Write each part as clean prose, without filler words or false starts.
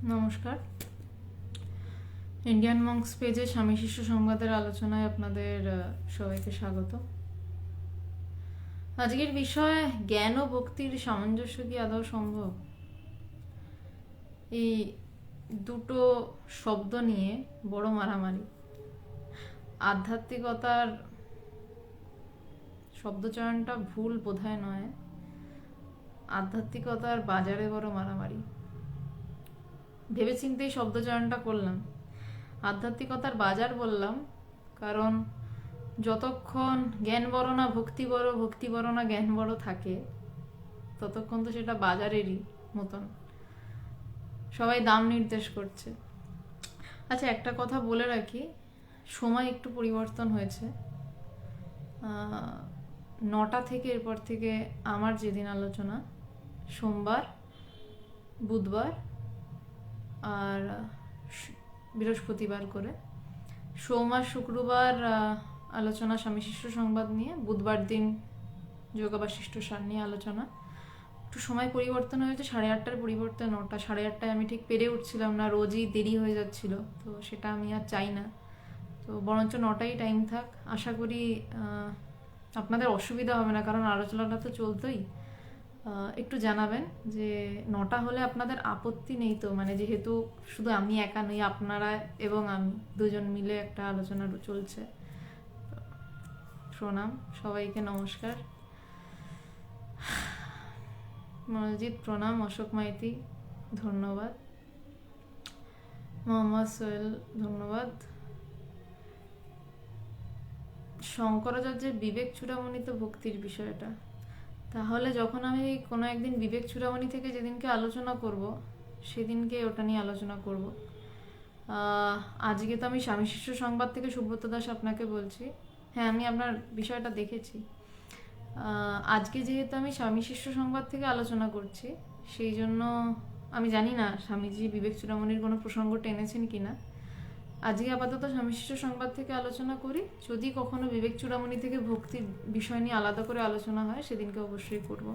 নমস্কার। ইন্ডিয়ান মঙ্কস পেজে স্বামী শিষ্য সংবাদের আলোচনায় আপনাদের সবাইকে স্বাগত। আজকের বিষয় জ্ঞান ও ভক্তির সামঞ্জস্য কি আদৌ সম্ভব। এই দুটো শব্দ নিয়ে বড় মারামারি। আধ্যাত্মিকতার শব্দচয়নটা ভুল বোধহয় নয়, আধ্যাত্মিকতার বাজারে বড় মারামারি। ভেবেচিন্তেই শব্দচয়নটা করলাম, আধ্যাত্মিকতার বাজার বললাম, কারণ যতক্ষণ জ্ঞান বড় না ভক্তি বড়, ভক্তি বড় না জ্ঞান বড় থাকে, ততক্ষণ তো সেটা বাজারেরই মতন, সবাই দাম নির্দেশ করছে। আচ্ছা, একটা কথা বলে রাখি, সময় একটু পরিবর্তন হয়েছে। 9টা থেকে এরপর থেকে আমার যেদিন আলোচনা, সোমবার, বুধবার আর বৃহস্পতিবার করে, সোম আর শুক্রবার আলোচনা স্বামী শিষ্য সংবাদ নিয়ে, বুধবার দিন যোগা বাশিষ্ঠ সার নিয়ে আলোচনা। একটু সময় পরিবর্তন হয়েছে, 8:30টার পরিবর্তে 9টা। 8:30টায় আমি ঠিক পেরে উঠছিলাম না, রোজই দেরি হয়ে যাচ্ছিল, তো সেটা আমি আর চাই না। তো বরঞ্চ 9টাই টাইম থাক। আশা করি আপনাদের অসুবিধা হবে না, কারণ আলোচনাটা তো চলতোই। একটু জানাবেন যে 9টা হলে আপনাদের আপত্তি নেই তো, মানে যেহেতু শুধু আমি একা নই, আপনারা এবং আমি দুজন মিলে একটা আলোচনা চলছে। প্রণাম সবাইকে, নমস্কার। মনোজিৎ প্রণাম, অশোক মাইতি ধন্যবাদ, মোহাম্মদ সোহেল ধন্যবাদ। শঙ্করাচার্যের বিবেক চূড়ামণি তো ভক্তির বিষয়টা, তাহলে যখন আমি কোনো একদিন বিবেক চূড়ামণি থেকে যেদিনকে আলোচনা করব, সেদিনকে ওটা নিয়ে আলোচনা করব। আজকে তো আমি স্বামী শিষ্য সংবাদ থেকে সুব্রত দাস আপনাকে বলছি। হ্যাঁ, আমি আপনার বিষয়টা দেখেছি। আজকে যেহেতু আমি স্বামী শিষ্য সংবাদ থেকে আলোচনা করছি, সেই জন্য আমি জানি না স্বামীজি বিবেক চূড়ামণির কোনো প্রসঙ্গ টেনেছেন কিনা। আজকে আপাতত স্বামী শিষ্য সংবাদ থেকে আলোচনা করি। যদি কখনো বিবেক চূড়ামণি থেকে ভক্তির বিষয় নিয়ে আলাদা করে আলোচনা হয়, সেদিনকে অবশ্যই করব।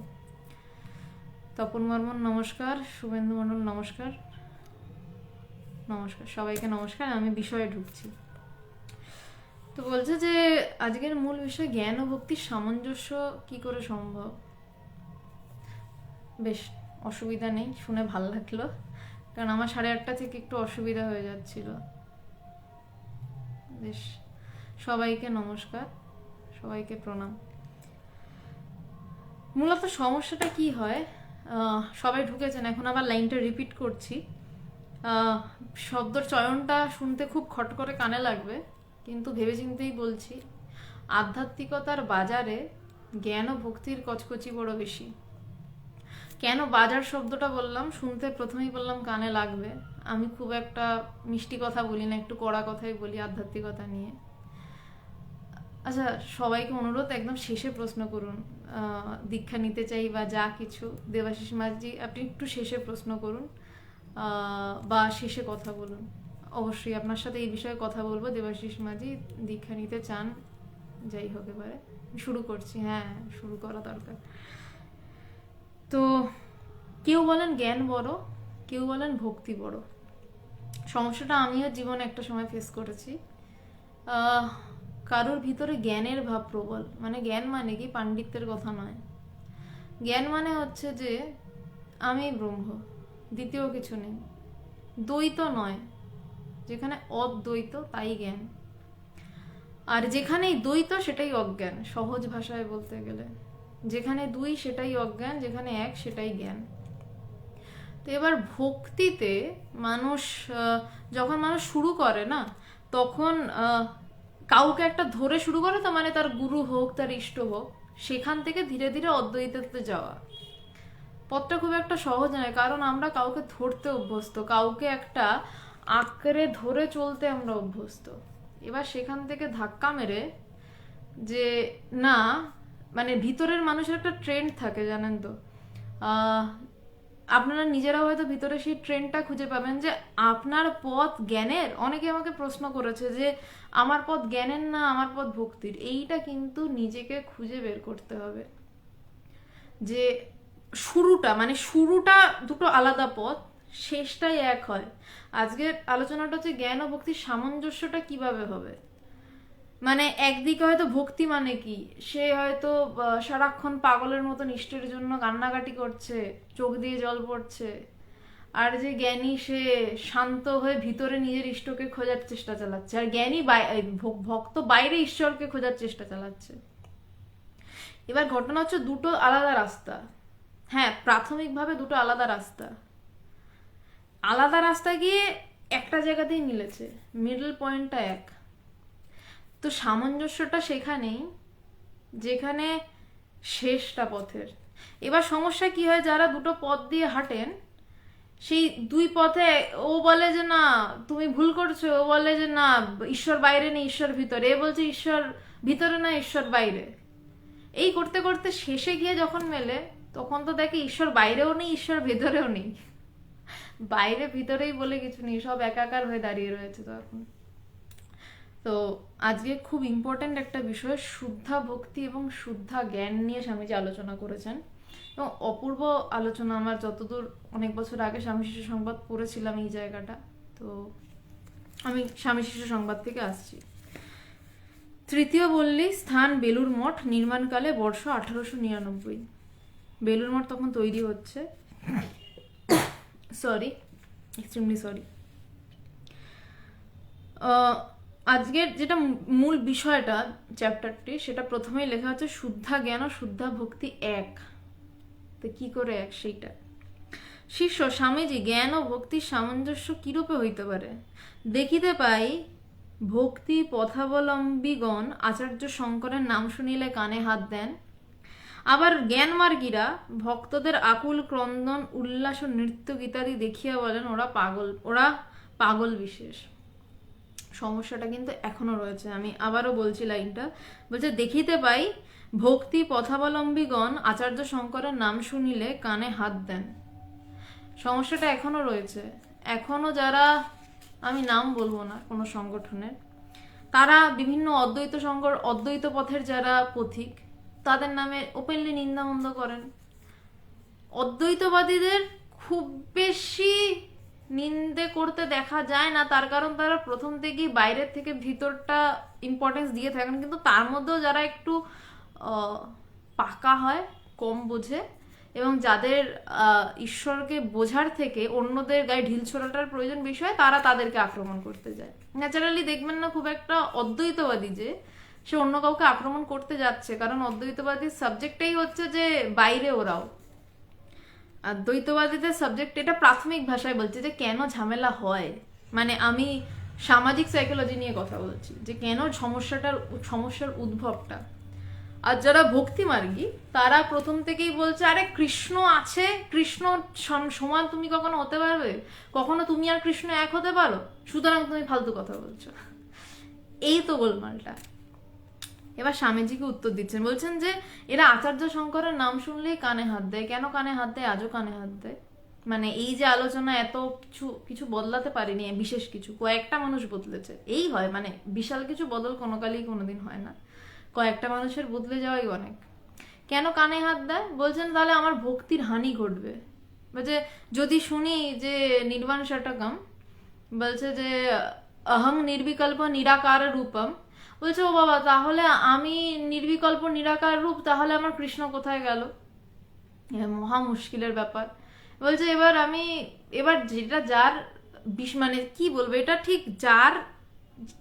তপন বর্মন নমস্কার, শুভেন্দু মণ্ডল নমস্কার। নমস্কার সবাইকে, নমস্কার। আমি বিষয়ে ঢুকছি। তো বলছে যে আজকের মূল বিষয় জ্ঞান ও ভক্তির সামঞ্জস্য কি করে সম্ভব। বেশ, অসুবিধা নেই, শুনে ভাল লাগলো, কারণ আমার 8:30 থেকে একটু অসুবিধা হয়ে যাচ্ছিল। বেশ, সবাইকে নমস্কার, সবাইকে প্রণাম। মূলত সমস্যাটা কি হয়, সবাই ঢুকেছেন, এখন আবার লাইনটা রিপিট করছি। শব্দর চয়নটা শুনতে খুব খট করে কানে লাগবে, কিন্তু ভেবেচিন্তেই বলছি। আধ্যাত্মিকতার বাজারে জ্ঞান ও ভক্তির কচকচি বড় বেশি। কেন বাজার শব্দটা বললাম, শুনতে প্রথমেই বললাম কানে লাগবে। আমি খুব একটা মিষ্টি কথা বলি না, একটু কড়া কথাই বলি আধ্যাত্মিকতা নিয়ে। আচ্ছা, সবাইকে অনুরোধ, একদম শেষে প্রশ্ন করুন। দীক্ষা নিতে চাই বা যা কিছু, দেবাশিস মাঝি আপনি একটু শেষে প্রশ্ন করুন বা শেষে কথা বলুন। অবশ্যই আপনার সাথে এই বিষয়ে কথা বলবো। দেবাশিস মাঝি দীক্ষা নিতে চান, যাই হোক, এবারে শুরু করছি। হ্যাঁ, শুরু করা দরকার। তো কেউ বলেন জ্ঞান বড়, কেউ বলেন ভক্তি বড়। সমস্যাটা আমিও জীবনে একটা সময় ফেস করেছি। কারোর ভিতরে জ্ঞানের ভাব প্রবল, মানে জ্ঞান মানে কি পাণ্ডিত্যের কথা নয়। জ্ঞান মানে হচ্ছে যে আমি ব্রহ্ম, দ্বিতীয় কিছু নেই, দ্বৈত নয়। যেখানে অদ্বৈত তাই জ্ঞান, আর যেখানেই দ্বৈত সেটাই অজ্ঞান। সহজ ভাষায় বলতে গেলে, যেখানে দুই সেটাই অজ্ঞান, যেখানে এক সেটাই জ্ঞান। তো এবার ভক্তিতে মানুষ, যখন মানুষ শুরু করে না, তখন কাউকে একটা ধরে শুরু করে, তো মানে তার গুরু হোক, তার ইষ্ট হোক, সেখান থেকে ধীরে ধীরে অদ্বৈততে যাওয়া। পথটা খুব একটা সহজ নয়, কারণ আমরা কাউকে ধরতে অভ্যস্ত, কাউকে একটা আঁকড়ে ধরে চলতে আমরা অভ্যস্ত। এবার সেখান থেকে ধাক্কা মেরে, যে না, মানে ভিতরের মানুষের একটা ট্রেন্ড থাকে, জানেন তো। আপনারা নিজেরাও হয়তো ভিতরে সেই ট্রেন্ডটা খুঁজে পাবেন যে আপনার পথ জ্ঞানের। অনেকে আমাকে প্রশ্ন করেছে যে আমার পথ জ্ঞানের না আমার পথ ভক্তির। এইটা কিন্তু নিজেকে খুঁজে বের করতে হবে, যে শুরুটা, মানে শুরুটা দুটো আলাদা পথ, শেষটাই এক হয়। আজকের আলোচনাটা হচ্ছে জ্ঞান ও ভক্তির সামঞ্জস্যটা কিভাবে হবে। মানে একদিকে হয়তো ভক্তি মানে কি, সে হয়তো সারাক্ষণ পাগলের মতন ইষ্টের জন্য কান্নাকাটি করছে, চোখ দিয়ে জল পড়ছে, আর যে জ্ঞানী সে শান্ত হয়ে ভিতরে নিজের ইষ্টকে খোঁজার চেষ্টা চালাচ্ছে, আর জ্ঞানী ভক্ত বাইরে ঈশ্বরকে খোঁজার চেষ্টা চালাচ্ছে। এবার ঘটনা হচ্ছে দুটো আলাদা রাস্তা। হ্যাঁ, প্রাথমিকভাবে দুটো আলাদা রাস্তা, আলাদা রাস্তা গিয়ে একটা জায়গাতেই মিলেছে, মিডল পয়েন্টটা এক। তো সামঞ্জস্যটা সেখানেই যেখানে শেষটা পথের। এবার সমস্যা কি হয়, যারা দুটো পথ দিয়ে হাঁটেন, সেই দুই পথে ও বলে যে না তুমি ভুল করছো, ও বলে যে না ঈশ্বর বাইরে নেই ঈশ্বর ভিতরে, এ বলছে ঈশ্বর ভিতরে না ঈশ্বর বাইরে। এই করতে করতে শেষে গিয়ে যখন মেলে, তখন তো দেখে ঈশ্বর বাইরেও নেই ঈশ্বর ভেতরেও নেই, বাইরে ভিতরেই বলে কিছু নেই, সব একাকার হয়ে দাঁড়িয়ে রয়েছে তখন। তো আজকে খুব ইম্পর্ট্যান্ট একটা বিষয়, শুদ্ধা ভক্তি এবং শুদ্ধা জ্ঞান নিয়ে স্বামীজি আলোচনা করেছেন, এবং অপূর্ব আলোচনা। আমার যতদূর, অনেক বছর আগে স্বামী শিশু সংবাদ পড়েছিলাম এই জায়গাটা, তো আমি স্বামী শিশু সংবাদ থেকে আসছি। তৃতীয় বললি স্থান বেলুর মঠ, নির্মাণকালে বর্ষ 1899। বেলুর মঠ তখন তৈরি হচ্ছে, সরি, এক্সট্রিমলি সরি। আজকের যেটা মূল বিষয়টা চ্যাপ্টারটি, সেটা প্রথমেই লেখা হচ্ছে শুদ্ধা জ্ঞান ও শুদ্ধা ভক্তি এক। তো কি করে এক সেইটা। শিষ্য স্বামীজি জ্ঞান ও ভক্তির সামঞ্জস্য কিরূপে হইতে পারে। দেখিতে পাই ভক্তি পথাবলম্বীগণ আচার্য শঙ্করের নাম শুনিলে কানে হাত দেন, আবার জ্ঞানমার্গীরা ভক্তদের আকুল ক্রন্দন উল্লাস ও নৃত্য গীতাদি দেখিয়া বলেন ওরা পাগল বিশেষ। সমস্যাটা কিন্তু এখনো রয়েছে, আমি আবারও বলছি লাইনটা, বলছে দেখিতে পাই ভক্তি পথাবলম্বীগণ আচার্য শঙ্করের নাম শুনিলে কানে হাত দেন। সমস্যাটা এখনো রয়েছে, এখনো যারা, আমি নাম বলবো না কোনো সংগঠনের, তারা বিভিন্ন অদ্বৈত পথের যারা পথিক, তাদের নামে ওপেনলি নিন্দামন্দ করেন। অদ্বৈতবাদীদের খুব বেশি নিন্দে করতে দেখা যায় না, তার কারণ তারা প্রথম থেকেই বাইরের থেকে ভিতরটা ইম্পর্টেন্স দিয়ে থাকেন, কিন্তু তার মধ্যেও যারা একটু পাকা হয়, কম বোঝে, এবং যাদের ঈশ্বরকে বোঝার থেকে অন্যদের গায়ে ঢিল ছোড়াটার প্রয়োজন বিষয়, তারা তাদেরকে আক্রমণ করতে যায়। ন্যাচারালি দেখবেন না খুব একটা অদ্বৈতবাদী যে সে অন্য কাউকে আক্রমণ করতে যাচ্ছে, কারণ অদ্বৈতবাদীর সাবজেক্টটাই হচ্ছে যে বাইরে ওরাও। আর দ্বৈতবাদীদের সাবজেক্ট, এটা প্রাথমিক ভাষায় বলছে যে কেন ঝামেলা হয়, মানে আমি সামাজিক সাইকোলজি নিয়ে কথা বলছি যে কেন সমস্যার উদ্ভবটা। আর যারা ভক্তি মার্গী, তারা প্রথম থেকেই বলছে আরে কৃষ্ণ আছে, কৃষ্ণ সমান তুমি কখনো হতে পারবে, কখনো তুমি আর কৃষ্ণ এক হতে পারো, সুতরাং তুমি ফালতু কথা বলছো। এই তো গোলমালটা। এবার স্বামীজিকে উত্তর দিচ্ছেন, বলছেন যে এরা আচার্য শঙ্করের নাম শুনলেই কানে হাত দেয়। কেন কানে হাত দেয়, আজও কানে হাত দেয়। মানে এই যে আলোচনা, এত কিছু বদলাতে পারেনি, বিশেষ কিছু কয়েকটা মানুষ বদলেছে, এই হয়, মানে বিশাল কিছু বদল কোনো কালেই কোনোদিন হয় না, কয়েকটা মানুষের বদলে যাওয়াই অনেক। কেন কানে হাত দেয়, বলছেন তাহলে আমার ভক্তির হানি ঘটবে। বলছে যদি শুনি যে নির্বাণ ষটকম, বলছে যে অহং নির্বিকল্প নিরাকার রূপম, বলছে ও বাবা তাহলে আমি নির্বিকল্প নিরাকার রূপ, তাহলে আমার কৃষ্ণ কোথায় গেল, মহা মুশকিলের ব্যাপার। বলছে এবার যেটা যার মানে কি বলবো, এটা ঠিক যার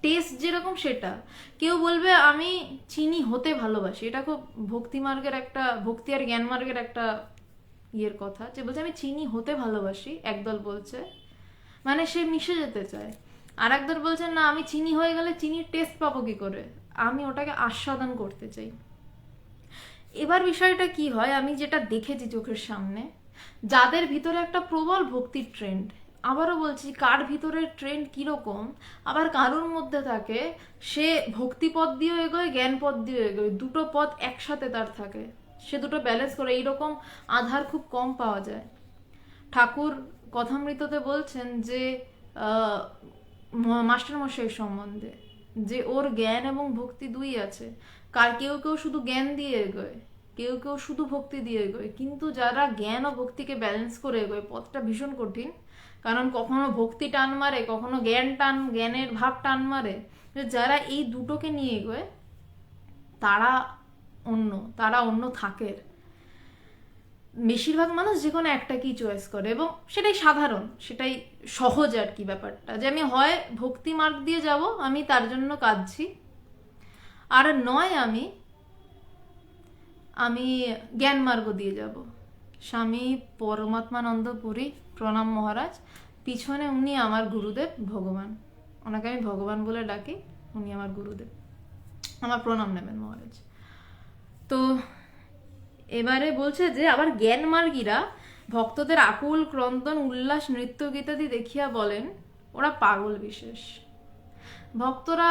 টেস্ট যেরকম সেটা। কেউ বলবে আমি চিনি হতে ভালোবাসি, এটা খুব ভক্তি আর জ্ঞান মার্গের একটা ইয়ের কথা, যে বলছে আমি চিনি হতে ভালোবাসি, একদল বলছে, মানে সে মিশে যেতে চায়। আর একদল বলছে না আমি চিনি হয়ে গেলে চিনির টেস্ট পাবো কি করে, আমি ওটাকে আস্বাদন করতে চাই। এবার বিষয়টা কি হয়, আমি যেটা দেখেছি চোখের সামনে, যাদের ভিতরে একটা প্রবল ভক্তির ট্রেন্ড, আবারও বলছি কার ভিতরে ট্রেন্ড কিরকম, আবার কারোর মধ্যে থাকে সে ভক্তিপথ দিয়েও এগোয়, জ্ঞান পথ দিয়েও এগোয়, দুটো পথ একসাথে তার থাকে, সে দুটো ব্যালেন্স করে, এইরকম আধার খুব কম পাওয়া যায়। ঠাকুর কথামৃততে বলছেন যে মাস্টারমশাইয়ের সম্বন্ধে, যে ওর জ্ঞান এবং ভক্তি দুই আছে, কেউ কেউ শুধু জ্ঞান দিয়ে এগোয়, কেউ কেউ শুধু ভক্তি দিয়ে এগোয়, কিন্তু যারা জ্ঞান ও ভক্তিকে ব্যালেন্স করে এগোয় পথটা ভীষণ কঠিন। কারণ কখনো ভক্তি টান মারে, কখনো জ্ঞানের ভাব টান মারে। যারা এই দুটোকে নিয়ে এগোয় তারা অন্য থাকে। বেশিরভাগ মানুষ যে কোনো একটাকেই চয়েস করে, এবং সেটাই সাধারণ, সেটাই সহজ আর কি ব্যাপারটা, যে আমি হয় ভক্তি মার্গ দিয়ে যাব, আমি তার জন্য কাঁদছি, আর নয় আমি জ্ঞান মার্গ দিয়ে যাব। স্বামী পরমাত্মানন্দ পুরী, প্রণাম মহারাজ, পিছনে উনি আমার গুরুদেব ভগবান, ওনাকে আমি ভগবান বলে ডাকি, উনি আমার গুরুদেব, আমার প্রণাম নেবেন মহারাজ। তো এবারে বলছে যে আবার জ্ঞানমার্গীরা ভক্তদের আকুল ক্রন্দন উল্লাস নৃত্য গীতাদি দেখিয়া বলেন ওরা পাগল বিশেষ। ভক্তরা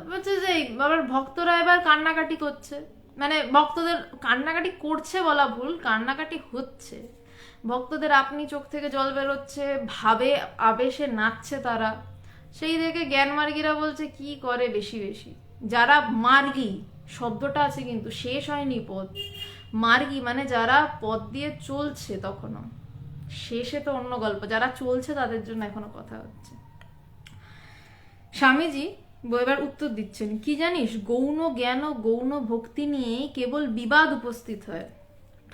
বলছে যে আবার ভক্তরা এবার কান্নাকাটি করছে, মানে ভক্তদের কান্নাকাটি করছে বলা ভুল, কান্নাকাটি হচ্ছে। ভক্তদের আপনি চোখ থেকে জল বেরোচ্ছে, ভাবে আবেশে নাচছে তারা। সেই দেখে জ্ঞানমার্গীরা বলছে কি করে বেশি বেশি। যারা মার্গী শব্দটা আছে কিন্তু শেষ হয়নি পদ, মার্গী মানে যারা পদ দিয়ে চলছে তখনও, শেষে তো অন্য গল্প, যারা চলছে তাদের জন্য এখনো কথা হচ্ছে। স্বামীজি এবার উত্তর দিচ্ছেন, কি জানিস, গৌণ জ্ঞান ও গৌণ ভক্তি নিয়েই কেবল বিবাদ উপস্থিত হয়।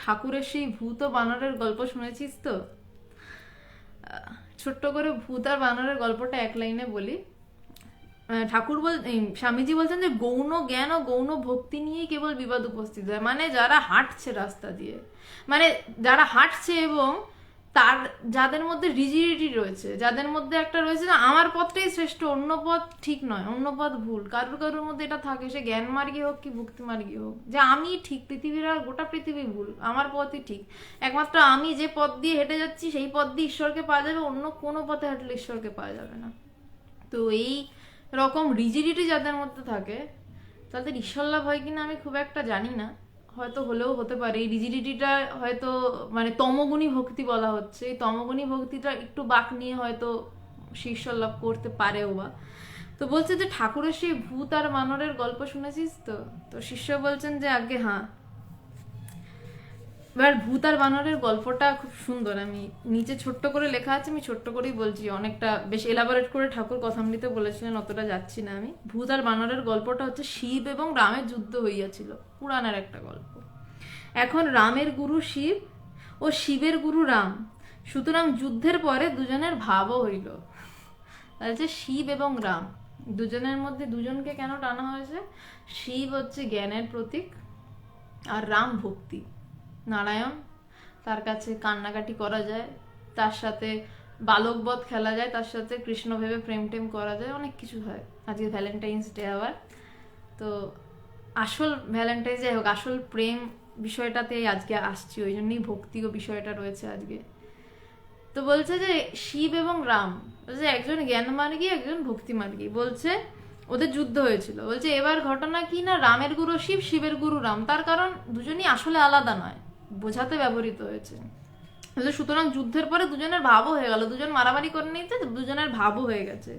ঠাকুরের সেই ভূত ও বানরের গল্প শুনেছিস তো? ছোট্ট করে ভূত আর বানরের গল্পটা এক লাইনে বলি। স্বামীজি বলছেন যে গৌণ জ্ঞান ও গৌণ ভক্তি নিয়েই কেবল বিবাদ উপস্থিত হয়, মানে যারা হাঁটছে রাস্তা দিয়ে, মানে যারা হাঁটছে এবং যাদের মধ্যে রিজিডিটি রয়েছে, যাদের মধ্যে একটা রয়েছে না আমার পথটাই শ্রেষ্ঠ, অন্য পথ ঠিক নয়, অন্য পথ ভুল, কারোর মধ্যে এটা থাকে, সে জ্ঞান মার্গী হোক কি ভক্তি মার্গী হোক, যে আমি ঠিক, পৃথিবীর আর গোটা পৃথিবী ভুল, আমার পথই ঠিক, একমাত্র আমি যে পথ দিয়ে হেঁটে যাচ্ছি সেই পথ দিয়ে ঈশ্বরকে পাওয়া যাবে, অন্য কোনো পথে হাঁটলে ঈশ্বরকে পাওয়া যাবে না। তো এই রকম রিজিডিটি যাদের মধ্যে থাকে তাদের ঈশ্বর লাভ হয় কিনা আমি খুব একটা জানি না, হয়তো হলেও হতে পারে। এই রিজিডিটিটা হয়তো মানে তমগুণী ভক্তি বলা হচ্ছে, এই তমগুণী ভক্তিটা একটু বাঁক নিয়ে হয়তো সে ঈশ্বর লাভ করতে পারেও বা। তো বলছে যে ঠাকুরের সেই ভূত আর বানরের গল্প শুনেছিস তো? তো শিষ্য বলছেন যে আগে হ্যাঁ। এবার ভূত আর বানরের গল্পটা খুব সুন্দর, আমি নিচে ছোট্ট করে লেখা আছে, আমি ছোট্ট করেই বলছি, অনেকটা বেশ এলাবোরেট করে ঠাকুর কথামৃতে বলেছিলেন, অতটা যাচ্ছি না আমি। ভূত আর বানরের গল্পটা হচ্ছে শিব এবং রামের যুদ্ধ হইয়াছিল, পুরাণের একটা গল্প। এখন রামের গুরু শিব ও শিবের গুরু রাম, সুতরাং যুদ্ধের পরে দুজনের ভাবও হইল। তাহলে শিব এবং রাম দুজনের মধ্যে দুজনকে কেন টানা হয়েছে? শিব হচ্ছে জ্ঞানের প্রতীক আর রাম ভক্তি, নারায়ণ, তার কাছে কান্নাকাটি করা যায়, তার সাথে বালকবধ খেলা যায়, তার সাথে কৃষ্ণ ভেবে প্রেম টেম করা যায়, অনেক কিছু হয়। আজকে ভ্যালেন্টাইন্স ডে আবার, তো আসল ভ্যালেন্টাইন্স যাই হোক, আসল প্রেম বিষয়টাতে আজকে আসছি, ওই জন্যই ভক্তি ও বিষয়টা রয়েছে আজকে। তো বলছে যে শিব এবং রাম, বলছে একজন জ্ঞান মার্গী একজন ভক্তি মার্গী, বলছে ওদের যুদ্ধ হয়েছিল। বলছে এবার ঘটনা কি না, রামের গুরু শিব, শিবের গুরু রাম, তার কারণ দুজনই আসলে আলাদা নয়, বোঝাতে ব্যবহৃত হয়েছে। সুতরাং যুদ্ধের পরে দুজনের ভাবও হয়ে গেল, দুজন মারামারি করে নিতে দুজনের ভাবও হয়ে গেছে,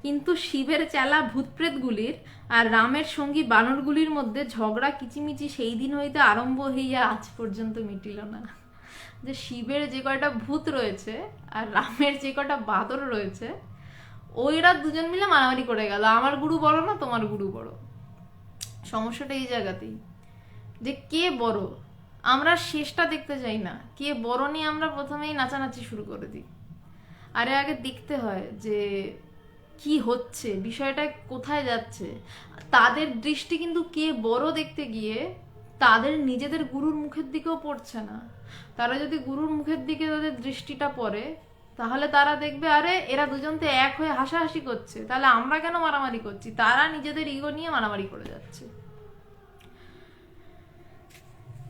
কিন্তু শিবের চেলা ভূতপ্রেতগুলির আর রামের সঙ্গী বানরগুলির মধ্যে ঝগড়া কিচিমিচি সেই দিন হইতে আরম্ভ হইয়া আজ পর্যন্ত মিটিল না। যে শিবের যে কয়টা ভূত রয়েছে আর রামের যে কয়টা বাদর রয়েছে, ওইরা দুজন মিলে মারামারি করে গেল, আমার গুরু বড় না তোমার গুরু বড়। সমস্যাটা এই জায়গাতেই, যে কে বড় আমরা শেষটা দেখতে চাই না, কে বড় নিয়ে আমরা প্রথমেই নাচানাচি শুরু করে দিই। আরে আগে দেখতে হয় যে কি হচ্ছে, বিষয়টা কোথায় যাচ্ছে। তাদের দৃষ্টি কিন্তু কে বড় দেখতে গিয়ে তাদের নিজেদের গুরুর মুখের দিকেও পড়ছে না। তারা যদি গুরুর মুখের দিকে তাদের দৃষ্টিটা পড়ে, তাহলে তারা দেখবে আরে এরা দুজন তো এক হয়ে হাসাহাসি করছে, তাহলে আমরা কেন মারামারি করছি? তারা নিজেদের ইগো নিয়ে মারামারি করে যাচ্ছে।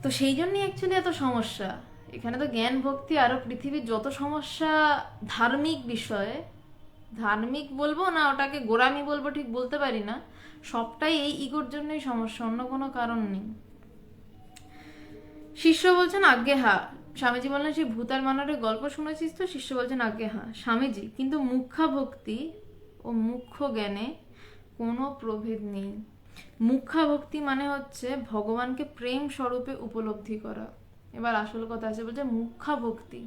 তো সেই জন্যই অ্যাকচুয়ালি এত সমস্যা এখানে। তো জ্ঞান ভক্তি আরো পৃথিবীর যত সমস্যা ধার্মিক বিষয়ে, ধার্মিক বলবো না ওটাকে গোড়ামি বলবো ঠিক বলতে পারি না, সবটাই এই ইগোর জন্যই সমস্যা, অন্য কোনো কারণ নেই। শিষ্য বলছেন আজ্ঞে হা। স্বামীজি বললেন সেই ভূতার বানরের গল্প শুনেছিস তো? শিষ্য বলছেন আজ্ঞে হা স্বামীজি, কিন্তু মুখ্য ভক্তি ও মুখ্য জ্ঞানে কোনো প্রভেদ নেই। মুখ্যা ভক্তি মানে হচ্ছে ভগবানকে প্রেম স্বরূপে উপলব্ধি করা। এবার আসল কথা আছে, বলছে মুখ্যা ভক্তি।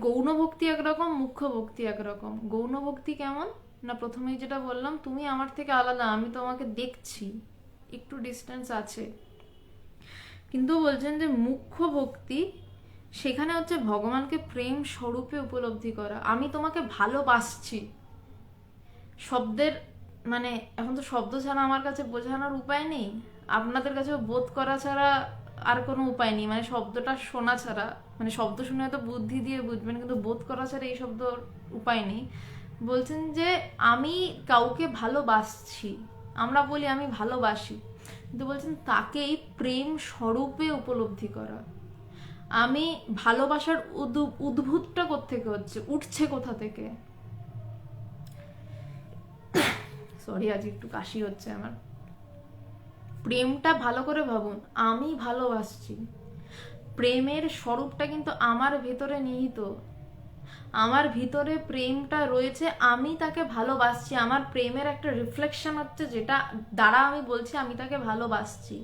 গৌণ ভক্তি একরকম, মুখ্য ভক্তি একরকম। গৌণ ভক্তি কেমন না, প্রথমেই যেটা বললাম, তুমি আমার থেকে আলাদা, আমি তোমাকে দেখছি, একটু ডিস্টেন্স আছে। কিন্তু বলছেন যে মুখ্য ভক্তি, সেখানে হচ্ছে ভগবানকে প্রেম স্বরূপে উপলব্ধি করা। আমি তোমাকে ভালোবাসছি, শব্দের মানে এখন তো শব্দ ছাড়া আমার কাছে বোঝানোর উপায় নেই, আপনাদের কাছে বোধ করা ছাড়া আর কোনো উপায় নেই, মানে শব্দটা শোনা ছাড়া, মানে শব্দ শুনে হয়তো বুদ্ধি দিয়ে বুঝবেন, কিন্তু বোধ করা ছাড়া এই শব্দ উপায় নেই। বলছেন যে আমি কাউকে ভালোবাসছি, আমরা বলি আমি ভালোবাসি, কিন্তু বলছেন তাকেই প্রেম স্বরূপে উপলব্ধি করা। আমি ভালোবাসার উদ্ভূতটা কোত্থেকে হচ্ছে, উঠছে কোথা থেকে, সরি আজ একটু কাশি হচ্ছে আমার। প্রেমটা ভালো করে ভাবুন, আমি ভালোবাসছি, প্রেমের স্বরূপটা কিন্তু আমার ভেতরে নিহিত, আমার ভিতরে প্রেমটা রয়েছে, আমি তাকে ভালোবাসছি, আমার প্রেমের একটা রিফ্লেকশন হচ্ছে, যেটা দ্বারা আমি বলছি আমি তাকে ভালোবাসছি।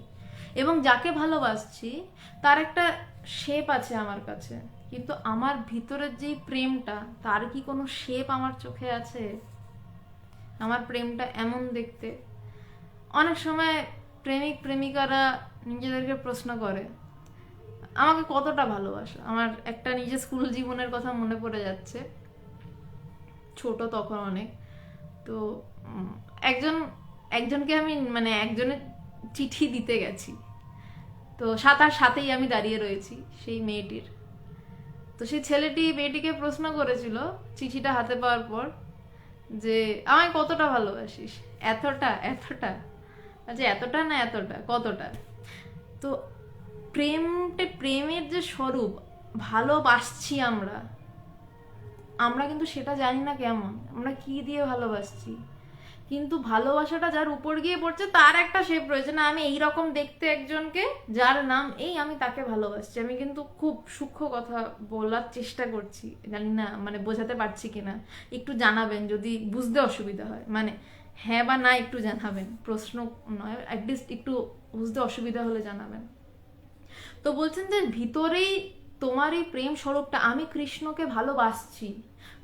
এবং যাকে ভালোবাসছি তার একটা শেপ আছে আমার কাছে, কিন্তু আমার ভিতরের যেই প্রেমটা, তার কি কোনো শেপ আমার চোখে আছে? আমার প্রেমটা এমন দেখতে। অনেক সময় প্রেমিক প্রেমিকারা নিজেদেরকে প্রশ্ন করে আমাকে কতটা ভালোবাসো। আমার একটা নিজের স্কুল জীবনের কথা মনে পড়ে যাচ্ছে, ছোট তখন অনেক। তো একজনকে আমি মানে একজনের চিঠি দিতে গেছি, তো তার সাথেই আমি দাঁড়িয়ে রয়েছি সেই মেয়েটির। তো সেই ছেলেটি মেয়েটিকে প্রশ্ন করেছিল চিঠিটা হাতে পাওয়ার পর যে আমায় কতটা ভালোবাসিস? এতটা এতটা, আচ্ছা এতটা না এতটা, কতটা? তো প্রেমের যে স্বরূপ, ভালোবাসছি আমরা আমরা কিন্তু সেটা জানি না কেমন, আমরা কি দিয়ে ভালোবাসছি, কিন্তু ভালোবাসাটা যার উপর গিয়ে পড়ছে তার একটা শেপ রয়েছে, না আমি এইরকম দেখতে একজনকে, যার নাম এই, আমি তাকে ভালোবাসছি। আমি কিন্তু খুব সূক্ষ্ম কথা বলার চেষ্টা করছি, জানি না মানে বোঝাতে পারছি কিনা, একটু জানাবেন যদি বুঝতে অসুবিধা হয়, মানে হ্যাঁ বা না একটু জানাবেন, প্রশ্ন নয়, অ্যাটলিস্ট একটু বুঝতে অসুবিধা হলে জানাবেন। তো বলছেন যে ভিতরেই তোমার এই প্রেম স্বরূপটা, আমি কৃষ্ণকে ভালোবাসছি,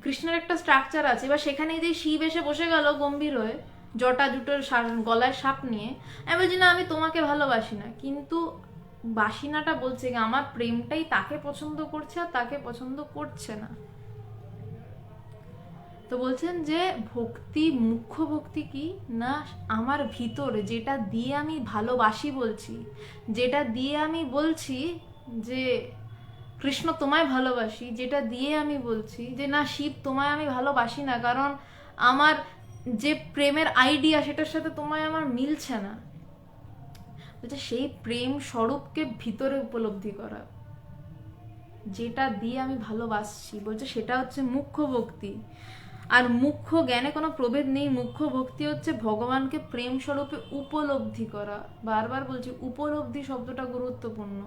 কৃষ্ণের একটা স্ট্রাকচার আছে, এবার সেখানে যে শিব এসে বসে গেল গম্ভীর হয়ে, জটা জুটোর গলায় সাপ নিয়ে, আমি বলছি না আমি তোমাকে ভালোবাসি না, কিন্তু বাসিনাটা বলছে কি আমার প্রেমটাই তাকে পছন্দ করছে আর তাকে পছন্দ করছে না। তো বলছেন যে ভক্তি, মুখ্য ভক্তি কি না, আমার ভিতরে যেটা দিয়ে আমি ভালোবাসি বলছি, যেটা দিয়ে আমি বলছি যে কৃষ্ণ তোমায় ভালোবাসি, যেটা দিয়ে আমি বলছি যে না শিব তোমায় আমি ভালোবাসি না, কারণ আমার যে প্রেমের আইডিয়া সেটার সাথে তোমায় আমার মিলছে না, বলছে সেই প্রেম স্বরূপকে ভিতরে উপলব্ধি করা, যেটা দিয়ে আমি ভালোবাসছি, বলছে সেটা হচ্ছে মুখ্য ভক্তি। আর মুখ্য জ্ঞানে কোনো প্রভেদ নেই, মুখ্য ভক্তি হচ্ছে ভগবানকে প্রেম স্বরূপে উপলব্ধি করা। বারবার বলছি উপলব্ধি শব্দটা গুরুত্বপূর্ণ,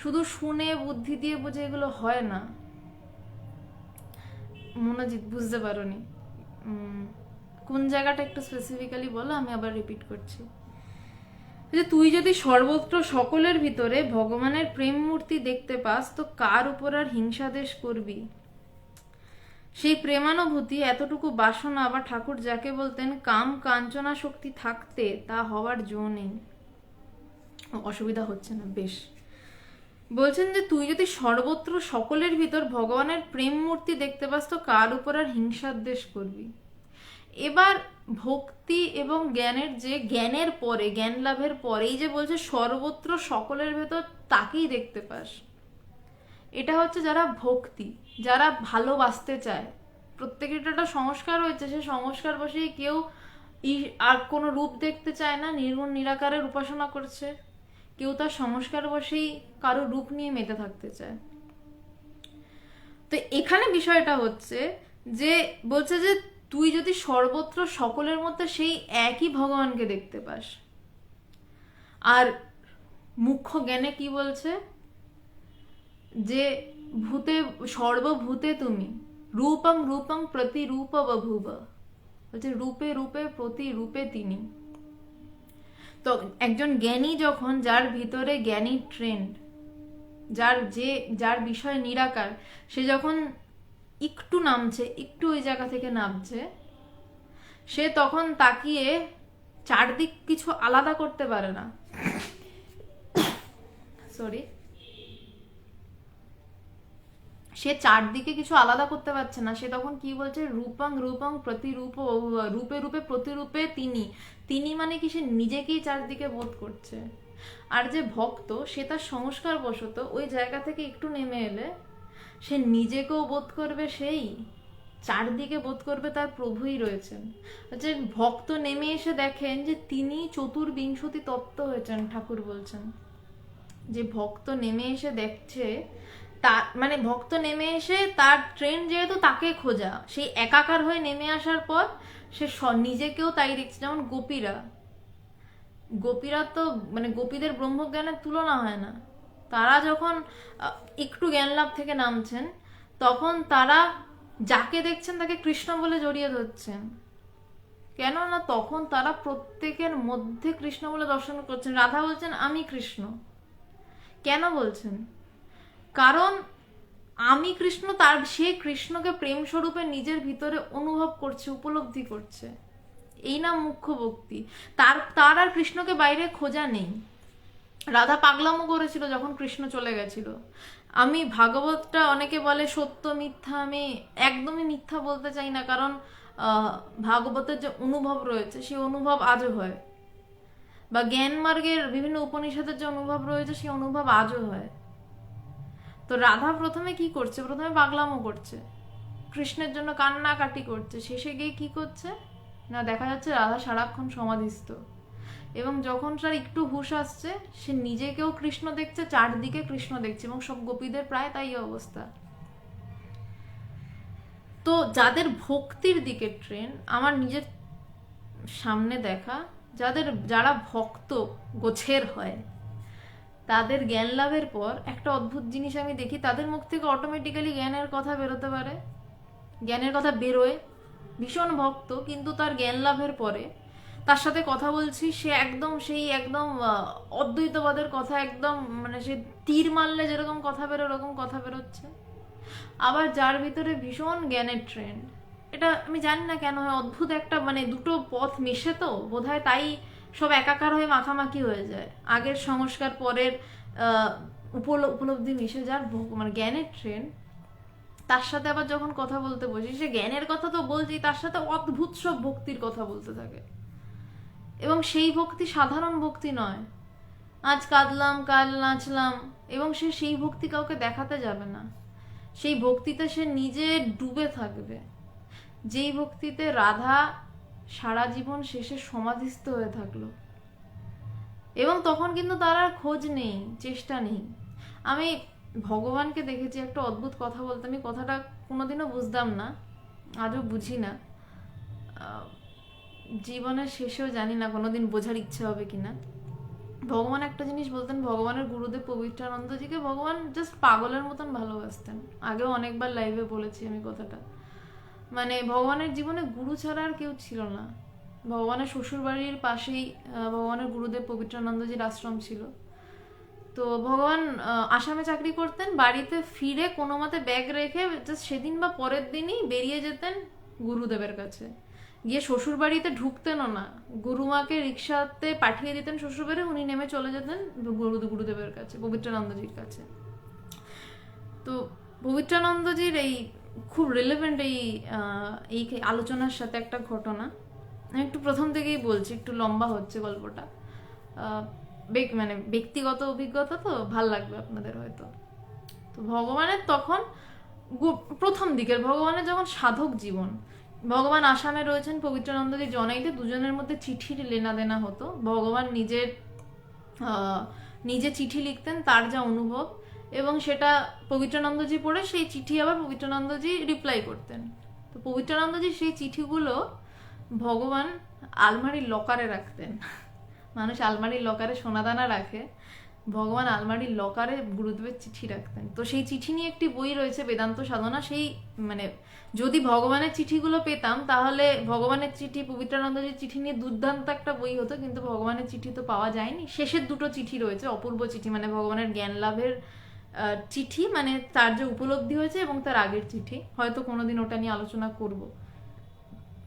শুধু শুনে বুদ্ধি দিয়ে বুঝে এগুলো হয় না। মনোজিৎ বুঝতে পারোনি, কোন জায়গাটা একটু স্পেসিফিক্যালি বলো, আমি আবার রিপিট করছি। যে তুই যদি সর্বত্র সকলের ভিতরে ভগবানের প্রেম মূর্তি দেখতে পাস, তো কার উপর আর হিংসাদেশ করবি? সেই প্রেমানুভূতি, এতটুকু বাসনা বা ঠাকুর যাকে বলতেন কাম কাঞ্চনা শক্তি থাকতে তা হওয়ার জো নেই। অসুবিধা হচ্ছে না, বেশ। বলছেন যে তুই যদি সর্বত্র সকলের ভিতর ভগবানের প্রেম মূর্তি দেখতে পাস, তো কার উপর আর হিংসাদ্বেষ করবি? এবার ভক্তি এবং জ্ঞানের যে জ্ঞানের পরে, জ্ঞান লাভের পরেই যে বলছে সর্বত্র সকলের ভেতর তাকেই দেখতে পাস, এটা হচ্ছে যারা ভক্তি, যারা ভালোবাসতে চায়। প্রত্যেকের একটা সংস্কার হয়েছে, সে সংস্কার বসেই কেউ আর কোনো রূপ দেখতে চায় না, নির্গুণ নিরাকারের উপাসনা করছে, কেউ তার সংস্কার বসেই কারো রূপ নিয়ে মেতে থাকতে চায়। তো এখানে বিষয়টা হচ্ছে যে বলছে যে তুই যদি সর্বত্র সকলের মধ্যে সেই একই ভগবানকে দেখতে পাস, আর মুখ্য জ্ঞানে কি বলছে যে ভূতে সর্বভূতে তুমি রূপং রূপং প্রতিরূপ বভূব, বলছে রূপে রূপে প্রতিরূপে তিনি। তো একজন জ্ঞানী যখন, যার ভিতরে জ্ঞানী ট্রেন্ড, যার বিষয় নিরাকার, সে যখন একটু নামছে, একটু ওই জায়গা থেকে নামছে, সে তখন তাকিয়ে চারদিক কিছু আলাদা করতে পারে না। সরি, সে চারদিকে কিছু আলাদা করতে পারছে না। সে তখন কি বলছে, রূপং রূপং প্রতিরূপ, রূপে রূপে প্রতিরূপে তিনি মানে কি, সে নিজেকেই চারদিকে বোধ করছে। আর যে ভক্ত, সে তার সংস্কার বশত ওই জায়গা থেকে একটু নেমে এলে সে নিজেকেও বোধ করবে, সেই চারদিকে বোধ করবে তার প্রভুই রয়েছেন। যে ভক্ত নেমে এসে দেখেন যে তিনি চতুর্বিংশতি তত্ত্ব হয়েছেন, ঠাকুর বলছেন যে ভক্ত নেমে এসে দেখছে, তার মানে ভক্ত নেমে এসে তার ট্রেন যেহেতু তাকে খোঁজা, সেই একাকার হয়ে নেমে আসার পর সে নিজেকেও তাই দেখছে। যেমন গোপীরা তো মানে গোপীদের ব্রহ্মজ্ঞানের তুলনা হয় না। তারা যখন একটু জ্ঞান লাভ থেকে নামছেন, তখন তারা যাকে দেখছেন তাকে কৃষ্ণ বলে জড়িয়ে ধরছেন। কেন না, তখন তারা প্রত্যেকের মধ্যে কৃষ্ণ বলে দর্শন করছেন। রাধা বলছেন আমি কৃষ্ণ। কেন বলছেন? কারণ আমি কৃষ্ণ, সে কৃষ্ণকে প্রেম স্বরূপে নিজের ভিতরে অনুভব করছে, উপলব্ধি করছে। এই না মুখ্য ভক্তি। তার আর কৃষ্ণকে বাইরে খোঁজা নেই। রাধা পাগলামো করেছিল যখন কৃষ্ণ চলে গেছিল। আমি ভাগবতটা অনেকে বলে সত্য মিথ্যা, আমি একদমই মিথ্যা বলতে চাই না, কারণ ভাগবতের যে অনুভব রয়েছে সেই অনুভব আজও হয়, বা জ্ঞান মার্গের বিভিন্ন উপনিষদের যে অনুভব রয়েছে সেই অনুভব আজও হয়। তো রাধা প্রথমে কি করছে, প্রথমে পাগলামো করছে, কৃষ্ণের জন্য কান্নাকাটি করছে। শেষে গিয়ে কি করছে না, দেখা যাচ্ছে রাধা সারাক্ষণ সমাধিস্থ, এবং যখন তার একটু হুঁশ আসছে, সে নিজেকেও কৃষ্ণ দেখছে, চারদিকে কৃষ্ণ দেখছে, এবং সব গোপীদের প্রায় তাই অবস্থা। তো যাদের ভক্তির দিকে ট্রেন, আমার নিজের সামনে দেখা, যারা ভক্ত গোছের হয়, তাদের জ্ঞান লাভের পর একটা অদ্ভুত জিনিস আমি দেখি, তাদের মুখ থেকে অটোমেটিক্যালি জ্ঞানের কথা বেরোতে পারে, জ্ঞানের কথা বেরোয়। ভীষণ ভক্ত, কিন্তু তার জ্ঞান লাভের পরে তার সাথে কথা বলছি, সে একদম অদ্বৈতবাদের কথা, একদম মানে সে তীর মারলে যেরকম কথা বেরো ওরকম কথা বেরোচ্ছে। আবার যার ভিতরে ভীষণ জ্ঞানের ট্রেন্ড, এটা আমি জানি না কেন হয়, অদ্ভুত একটা মানে দুটো পথ মিশে, তো বোধহয় তাই সব একাকার হয়ে মাখামাখি হয়ে যায়। আগের সংস্কার, পরের উপলব্ধি মিশে, যার মানে জ্ঞানের ট্রেন্ড, তার সাথে আবার যখন কথা বলতে বসি, সে জ্ঞানের কথা তো বলছি, তার সাথে অদ্ভুত সব ভক্তির কথা বলতে থাকে। এবং সেই ভক্তি সাধারণ ভক্তি নয়, আজ কাঁদলাম কাল নাচলাম, এবং সে সেই ভক্তি কাউকে দেখাতে যাবে না। সেই ভক্তিতে সে নিজে ডুবে থাকবে, যেই ভক্তিতে রাধা সারা জীবন শেষে সমাধিস্থ হয়ে থাকলো। এবং তখন কিন্তু তার আর খোঁজ নেই, চেষ্টা নেই। আমি ভগবানকে দেখেছি একটা অদ্ভুত কথা বলতে, আমি কথাটা কোনোদিনও বুঝতাম না, আজও বুঝি না, জীবনের শেষেও জানি না কোনোদিন বোঝার ইচ্ছে হবে কিনা। ভগবান একটা জিনিস বলতেন, ভগবানের গুরুদেব পবিত্রানন্দজিকে ভগবান জাস্ট পাগলের মতন ভালোবাসতেন। আগেও অনেকবার লাইভে বলেছি আমি কথাটা। মানে ভগবানের জীবনে গুরু ছাড়া আর কেউ ছিল না। ভগবানের শ্বশুরবাড়ির পাশেই ভগবানের গুরুদেব পবিত্রানন্দজির আশ্রম ছিল। তো ভগবান আসামে চাকরি করতেন, বাড়িতে ফিরে কোনো মতে ব্যাগ রেখে জাস্ট সেদিন বা পরের দিনই বেরিয়ে যেতেন গুরুদেবের কাছে। গিয়ে শ্বশুরবাড়িতে ঢুকতেনও না, গুরুমাকে রিক্সাতে পাঠিয়ে দিতেন শ্বশুরবাড়ি, উনি নেমে চলে যেতেন গুরুদেবের কাছে, পবিত্রানন্দজির কাছে। তো পবিত্রানন্দজির এই খুব রিলেভেন্ট এই আলোচনার সাথে একটা ঘটনা আমি একটু প্রথম থেকেই বলছি, একটু লম্বা হচ্ছে গল্পটা, মানে ব্যক্তিগত অভিজ্ঞতা, তো ভাল লাগবে আপনাদের হয়তো। তো ভগবানের তখন প্রথম দিকের, ভগবানের যখন সাধক জীবন, ভগবান আসামে রয়েছেন, পবিত্রানন্দজি জনাইতে, দুজনের মধ্যে চিঠির লেনাদেনা হতো। ভগবান নিজে চিঠি লিখতেন, তার যা অনুভব, এবং সেটা পবিত্রানন্দজি পড়ে সেই চিঠি আবার পবিত্রানন্দজি রিপ্লাই করতেন। তো পবিত্রানন্দজি সেই চিঠিগুলো ভগবান আলমারির লকারে রাখতেন। মানুষ আলমারির লকারে সোনাদানা রাখে, ভগবান আলমারির লকারে গুরুদেবের চিঠি রাখতেন। তো সেই চিঠি নিয়ে একটি বই রয়েছে, বেদান্ত সাধনা। সেই মানে যদি ভগবানের চিঠিগুলো পেতাম তাহলে ভগবানের চিঠি, পবিত্রানন্দজির চিঠি নিয়ে দুর্দান্ত একটা বই হতো, কিন্তু ভগবানের চিঠি তো পাওয়া যায়নি। শেষের দুটো চিঠি রয়েছে, অপূর্ব চিঠি, মানে ভগবানের জ্ঞান লাভের চিঠি, মানে তার যে উপলব্ধি হয়েছে এবং তার আগের চিঠি। হয়তো কোনোদিন ওটা নিয়ে আলোচনা করব,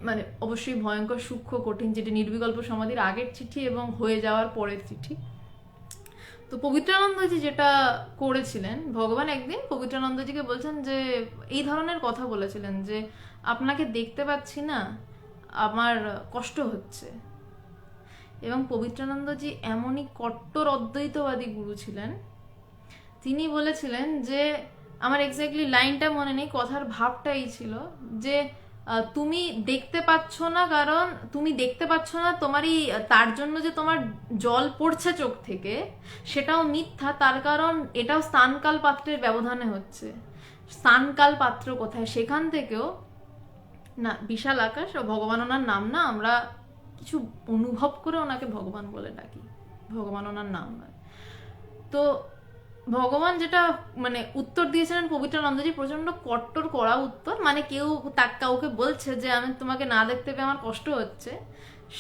মানে অবশ্যই ভয়ঙ্কর সূক্ষ্ম কঠিন, যেটি নির্বিকল্প সমাধির আগের চিঠি এবং হয়ে যাওয়ার পরের চিঠি। তো পবিত্রানন্দজি যেটা করেছিলেন, ভগবান একদিন পবিত্রানন্দজিকে বলছেন যে এই ধরনের কথা বলেছিলেন যে আপনাকে দেখতে পাচ্ছি না, আমার কষ্ট হচ্ছে। এবং পবিত্রানন্দজি এমনই কট্টর অদ্বৈতবাদী গুরু ছিলেন, তিনি বলেছিলেন যে, আমার এক্স্যাক্টলি লাইনটা মনে নেই, কথার ভাবটা এই ছিল যে তুমি দেখতে পাচ্ছ না, কারণ তুমি দেখতে পাচ্ছ না তোমারই তার জন্য যে তোমার জল পড়ছে চোখ থেকে সেটাও মিথ্যা, তার কারণ এটাও স্থানকাল পাত্রের ব্যবধানে হচ্ছে। স্থানকাল পাত্র কোথায়, সেখান থেকেও না, বিশাল আকাশ ও ভগবান ওনার নাম না, আমরা কিছু অনুভব করে ওনাকে ভগবান বলে ডাকি, ভগবান ওনার নাম নয়। তো ভগবান যেটা মানে উত্তর দিয়েছিলেন পবিত্রানন্দজি, প্রচন্ড কট্টর কড়া উত্তর, মানে কেউ কাউকে বলছে যে আমি তোমাকে না দেখতে পেয়ে আমার কষ্ট হচ্ছে,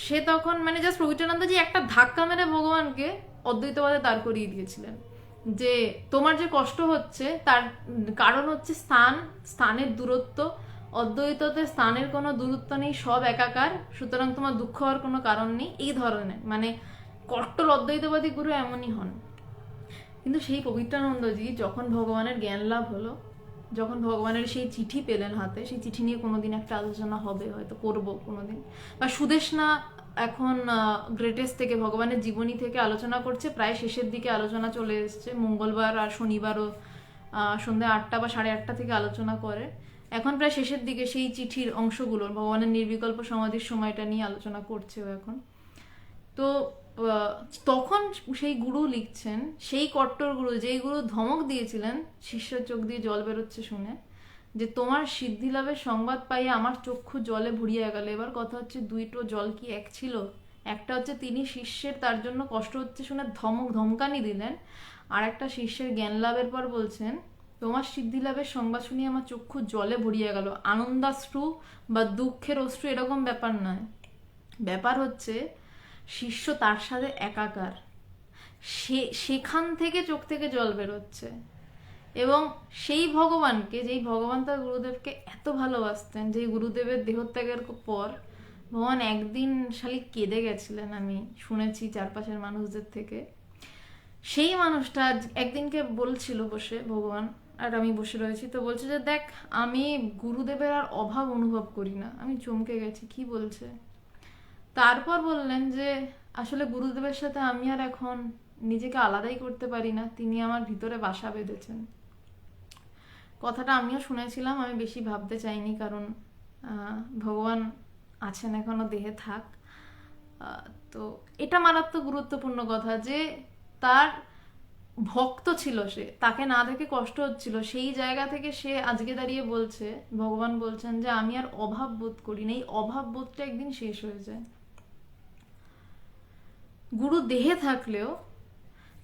সে তখন মানে জাস্ট পবিত্রানন্দজি একটা ধাক্কা মেরে ভগবানকে অদ্বৈতবাদে দাঁড় করিয়ে দিয়েছিলেন যে তোমার যে কষ্ট হচ্ছে তার কারণ হচ্ছে স্থানের দূরত্ব। অদ্বৈততে স্থানের কোনো দূরত্ব নেই, সব একাকার, সুতরাং তোমার দুঃখ হওয়ার কোনো কারণ নেই। এই ধরনের মানে কট্টর অদ্বৈতবাদী গুরু এমনই হন। কিন্তু সেই পবিত্রানন্দজি যখন ভগবানের জ্ঞান লাভ হলো, যখন ভগবানের সেই চিঠি পেলেন হাতে, সেই চিঠি নিয়ে কোনোদিন একটা আলোচনা হবে, হয়তো করবো কোনোদিন। বা সুদেশনা এখন গ্রেটেস্ট থেকে ভগবানের জীবনী থেকে আলোচনা করছে, প্রায় শেষের দিকে আলোচনা চলে এসছে, মঙ্গলবার আর শনিবারও সন্ধ্যা 8টা বা 8:30 থেকে আলোচনা করে। এখন প্রায় শেষের দিকে সেই চিঠির অংশগুলো ভগবানের নির্বিকল্প সমাধির সময়টা নিয়ে আলোচনা করছে এখন। তো তখন সেই গুরু লিখছেন, সেই কট্টর গুরু, যেই গুরু ধমক দিয়েছিলেন শিষ্যের চোখ দিয়ে জল বেরোচ্ছে শুনে, যে তোমার সিদ্ধি লাভের সংবাদ পাইয়ে আমার চক্ষু জলে ভরিয়ে গেল। এবার কথা হচ্ছে, দুইটো জল কি এক ছিল? একটা হচ্ছে তিনি শিষ্যের তার জন্য কষ্ট হচ্ছে শুনে ধমকানি দিলেন, আর একটা শিষ্যের জ্ঞান লাভের পর বলছেন তোমার সিদ্ধি লাভের সংবাদ শুনিয়ে আমার চক্ষু জলে ভরিয়ে গেল। আনন্দাশ্রু বা দুঃখের অশ্রু এরকম ব্যাপার নয়, ব্যাপার হচ্ছে শিষ্য তার সাথে একাকার, সেখান থেকে চোখ থেকে জল বেরোচ্ছে। এবং সেই ভগবানকে, যেই ভগবান তার গুরুদেবকে এত ভালোবাসতেন, যেই গুরুদেবের দেহত্যাগের পর ভগবান একদিন শালি কেঁদে গেছিলেন, আমি শুনেছি চারপাশের মানুষদের থেকে। সেই মানুষটা একদিনকে বলছিল বসে, ভগবান আর আমি বসে রয়েছি, তো বলছে যে দেখ, আমি গুরুদেবের আর অভাব অনুভব করি না। আমি চমকে গেছি, কি বলছে? তারপর বললেন যে আসলে গুরুদেবের সাথে আমি আর এখন নিজেকে আলাদাই করতে পারি না, তিনি আমার ভিতরে বাসা বেঁধেছেন। কথাটা আমিও শুনেছিলাম, আমি বেশি ভাবতে চাইনি, কারণ ভগবান আছেন এখনো, দেহে থাক। তো এটা মারাত্মক গুরুত্বপূর্ণ কথা যে তার ভক্ত ছিল, সে তাকে না দেখে কষ্ট হচ্ছিল, সেই জায়গা থেকে সে আজকে দাঁড়িয়ে বলছে, ভগবান বলছেন যে আমি আর অভাব বোধ করি না। এই অভাব বোধটা একদিন শেষ হয়ে যায়। গুরু দেহে থাকলেও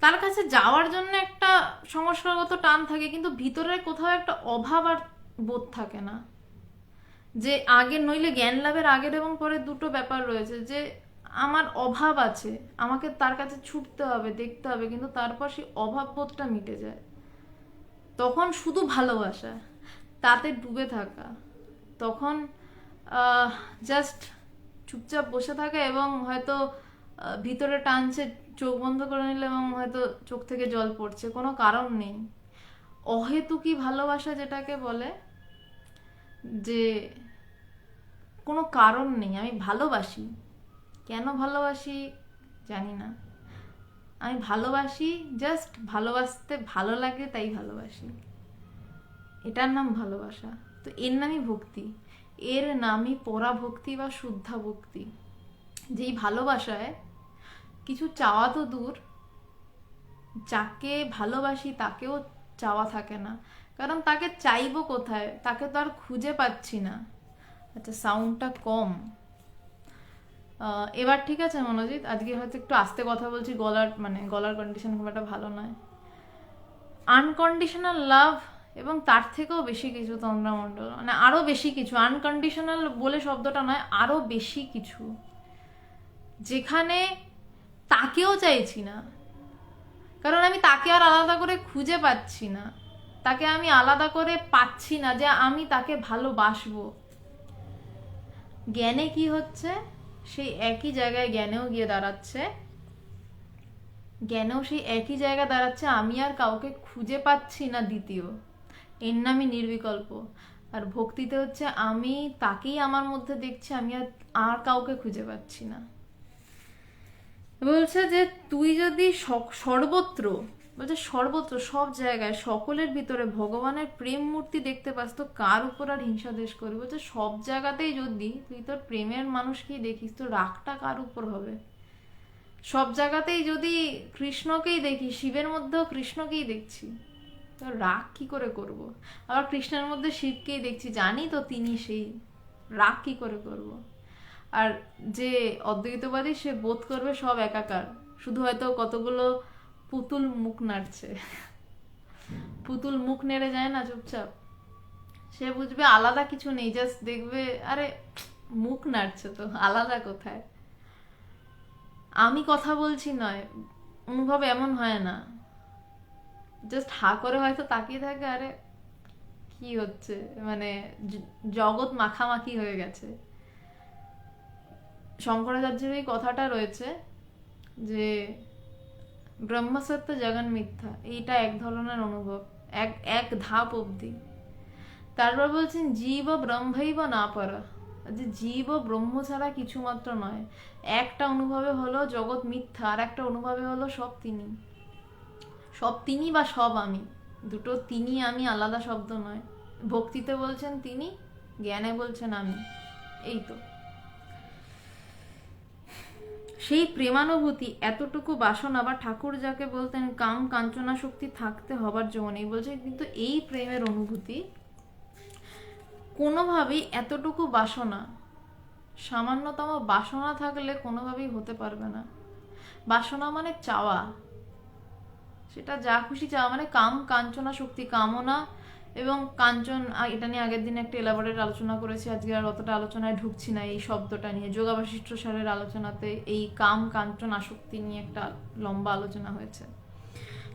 তার কাছে যাওয়ার জন্য একটা সংস্কারগত টান থাকে, কিন্তু ভিতরে কোথাও একটা অভাব আর বোধ থাকে না, যে আগের নইলে জ্ঞান লাভের আগের এবং পরের দুটো ব্যাপার রয়েছে, যে আমার অভাব আছে, আমাকে তার কাছে ছুটতে হবে, দেখতে হবে, কিন্তু তারপর সেই অভাব বোধটা মিটে যায়। তখন শুধু ভালোবাসা, তাতে ডুবে থাকা, তখন জাস্ট চুপচাপ বসে থাকা, এবং হয়তো ভিতরে টানছে, চোখ বন্ধ করে নিলে এবং হয়তো চোখ থেকে জল পড়ছে, কোনো কারণ নেই। অহেতুকি ভালোবাসা যেটাকে বলে, যে কোনো কারণ নেই, আমি ভালোবাসি, কেন ভালোবাসি জানি না, আমি ভালোবাসি, জাস্ট ভালোবাসতে ভালো লাগে তাই ভালোবাসি, এটার নাম ভালোবাসা। তো এর নামই ভক্তি, এর নামই পরাভক্তি বা শুদ্ধা ভক্তি। যেই ভালোবাসায় কিছু চাওয়া তো দূর, যাকে ভালোবাসি তাকেও চাওয়া থাকে না, কারণ তাকে চাইবো কোথায়, তাকে তো আর খুঁজে পাচ্ছি না। আচ্ছা, সাউন্ডটা কম। এবার ঠিক আছে মনোজিৎ, আজকে হয়তো একটু আস্তে কথা বলছি, গলার কন্ডিশন খুব একটা ভালো নয়। আনকন্ডিশনাল লাভ এবং তার থেকেও বেশি কিছু তন্দ্রামণ্ডল, মানে আরো বেশি কিছু, আনকন্ডিশনাল বলে শব্দটা নয়, আরো বেশি কিছু, যেখানে তাকেও চাইছি না, কারণ আমি তাকে আর আলাদা করে খুঁজে পাচ্ছি না, তাকে আমি আলাদা করে পাচ্ছি না যে আমি তাকে ভালোবাসবো। জ্ঞানে কি হচ্ছে, সেই একই জায়গায় জ্ঞানেও গিয়ে দাঁড়াচ্ছে, জ্ঞানেও সেই একই জায়গায় দাঁড়াচ্ছে, আমি আর কাউকে খুঁজে পাচ্ছি না দ্বিতীয়, এর নামই নির্বিকল্প। আর ভক্তিতে হচ্ছে আমি তাকেই আমার মধ্যে দেখছি, আমি আর কাউকে খুঁজে পাচ্ছি না। বলছে যে তুই যদি সর্বত্র, বলছে সর্বত্র সব জায়গায় সকলের ভিতরে ভগবানের প্রেম মূর্তি দেখতে পাস, তো কার উপর আর হিংসা দেশ করবি। বলছে সব জায়গাতেই যদি তুই তোর প্রেমের মানুষকেই দেখিস, তো রাগটা কার উপর হবে। সব জায়গাতেই যদি কৃষ্ণকেই দেখি, শিবের মধ্যেও কৃষ্ণকেই দেখছি, তো রাগ কি করে করব। আবার কৃষ্ণের মধ্যে শিবকেই দেখছি, জানি তো তিনি সেই, রাগ কি করে করব। আর যে অদ্বৈতবাদী সে বোধ করবে সব একাকার, শুধু হয়তো কতগুলো পুতুল মুখ নাড়ছে, পুতুল মুখ নেড়ে যায় না চুপচাপ, সে বুঝবে আলাদা কিছু নেই, জাস্ট দেখবে আরে মুখ নাড়ছে, তো আলাদা কোথায়। আমি কথা বলছি নয়, অনুভব এমন হয় না, জাস্ট হা করে হয়তো তাকিয়ে থাকে, আরে কি হচ্ছে, মানে জগৎ মাখামাখি হয়ে গেছে। শঙ্করাচার্যের এই কথাটা রয়েছে যে ব্রহ্মসত্য জগন মিথ্যা, এইটা এক ধরনের অনুভব, এক এক ধাপ অবধি। তারপর বলছেন জীব ব্রহ্মৈব না পরা, যে জীব ও ব্রহ্ম ছাড়া কিছু মাত্র নয়। একটা অনুভবে হলো জগৎ মিথ্যা, আর একটা অনুভবে হলো সব তিনি, সব তিনি বা সব আমি, দুটো তিনি আমি আলাদা শব্দ নয়। ভক্তিতে বলছেন তিনি, জ্ঞানে বলছেন আমি, এই তো সেই প্রেমানুভূতি, এতটুকু বাসনা, বা ঠাকুর যাকে বলতেন কাম কাঞ্চনা শক্তি থাকতে হবার জন্য নেই। বলছে কিন্তু এই প্রেমের অনুভূতি কোনোভাবেই, এতটুকু বাসনা, সামান্যতম বাসনা থাকলে কোনোভাবেই হতে পারবে না। বাসনা মানে চাওয়া, সেটা যা খুশি চাওয়া, মানে কাম কাঞ্চনা শক্তি, কামনা এবং কাঞ্চন, এটা নিয়ে আগের দিন একটা এলাবোরেট আলোচনা করেছি, আজকে আর অতটা আলোচনায় ঢুকছি না। এই শব্দটা নিয়ে যোগাবশিষ্ট সারের আলোচনাতে এই কাম কাঞ্চন আসক্তি নিয়ে একটা লম্বা আলোচনা হয়েছে।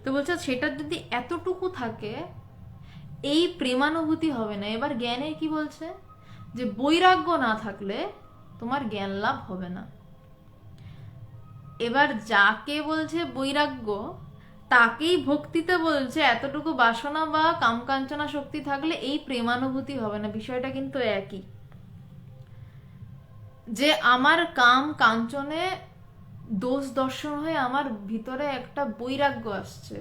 তো বলছে সেটা যদি এতটুকু থাকে, এই প্রেমানুভূতি হবে না। এবার জ্ঞানের কি বলছে, যে বৈরাগ্য না থাকলে তোমার জ্ঞান লাভ হবে না। এবার যাকে বলছে বৈরাগ্য, তাকেই ভক্তিতে বলছে এতটুকু বাসনা বা কামকাঞ্চনা শক্তি থাকলে এই প্রেমানুভূতি হবে না। বিষয়টা কিন্তু একই, যে আমার কাম কাঞ্চনে দোষ দর্শন হয়ে আমার ভিতরে একটা বৈরাগ্য আসছে,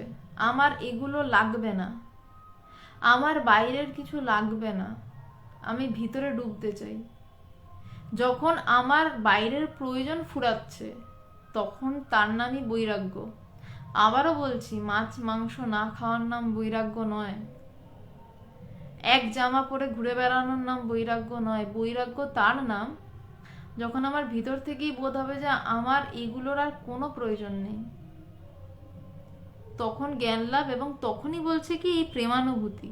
আমার এগুলো লাগবে না, আমার বাইরের কিছু লাগবে না, আমি ভিতরে ডুবতে চাই। যখন আমার বাইরের প্রয়োজন ফুরাচ্ছে, তখন তার নামই বৈরাগ্য। আবারও বলছি, মাছ মাংস না খাওয়ার নাম বৈরাগ্য নয়, এক জামা পরে ঘুরে বেড়ানোর নাম বৈরাগ্য নয়। বৈরাগ্য তার নাম যখন আমার ভিতর থেকেই বোধ হবে যে আমার এগুলোর আর কোনো প্রয়োজন নেই, তখন জ্ঞান লাভ। এবং তখনই বলছে কি এই প্রেমানুভূতি,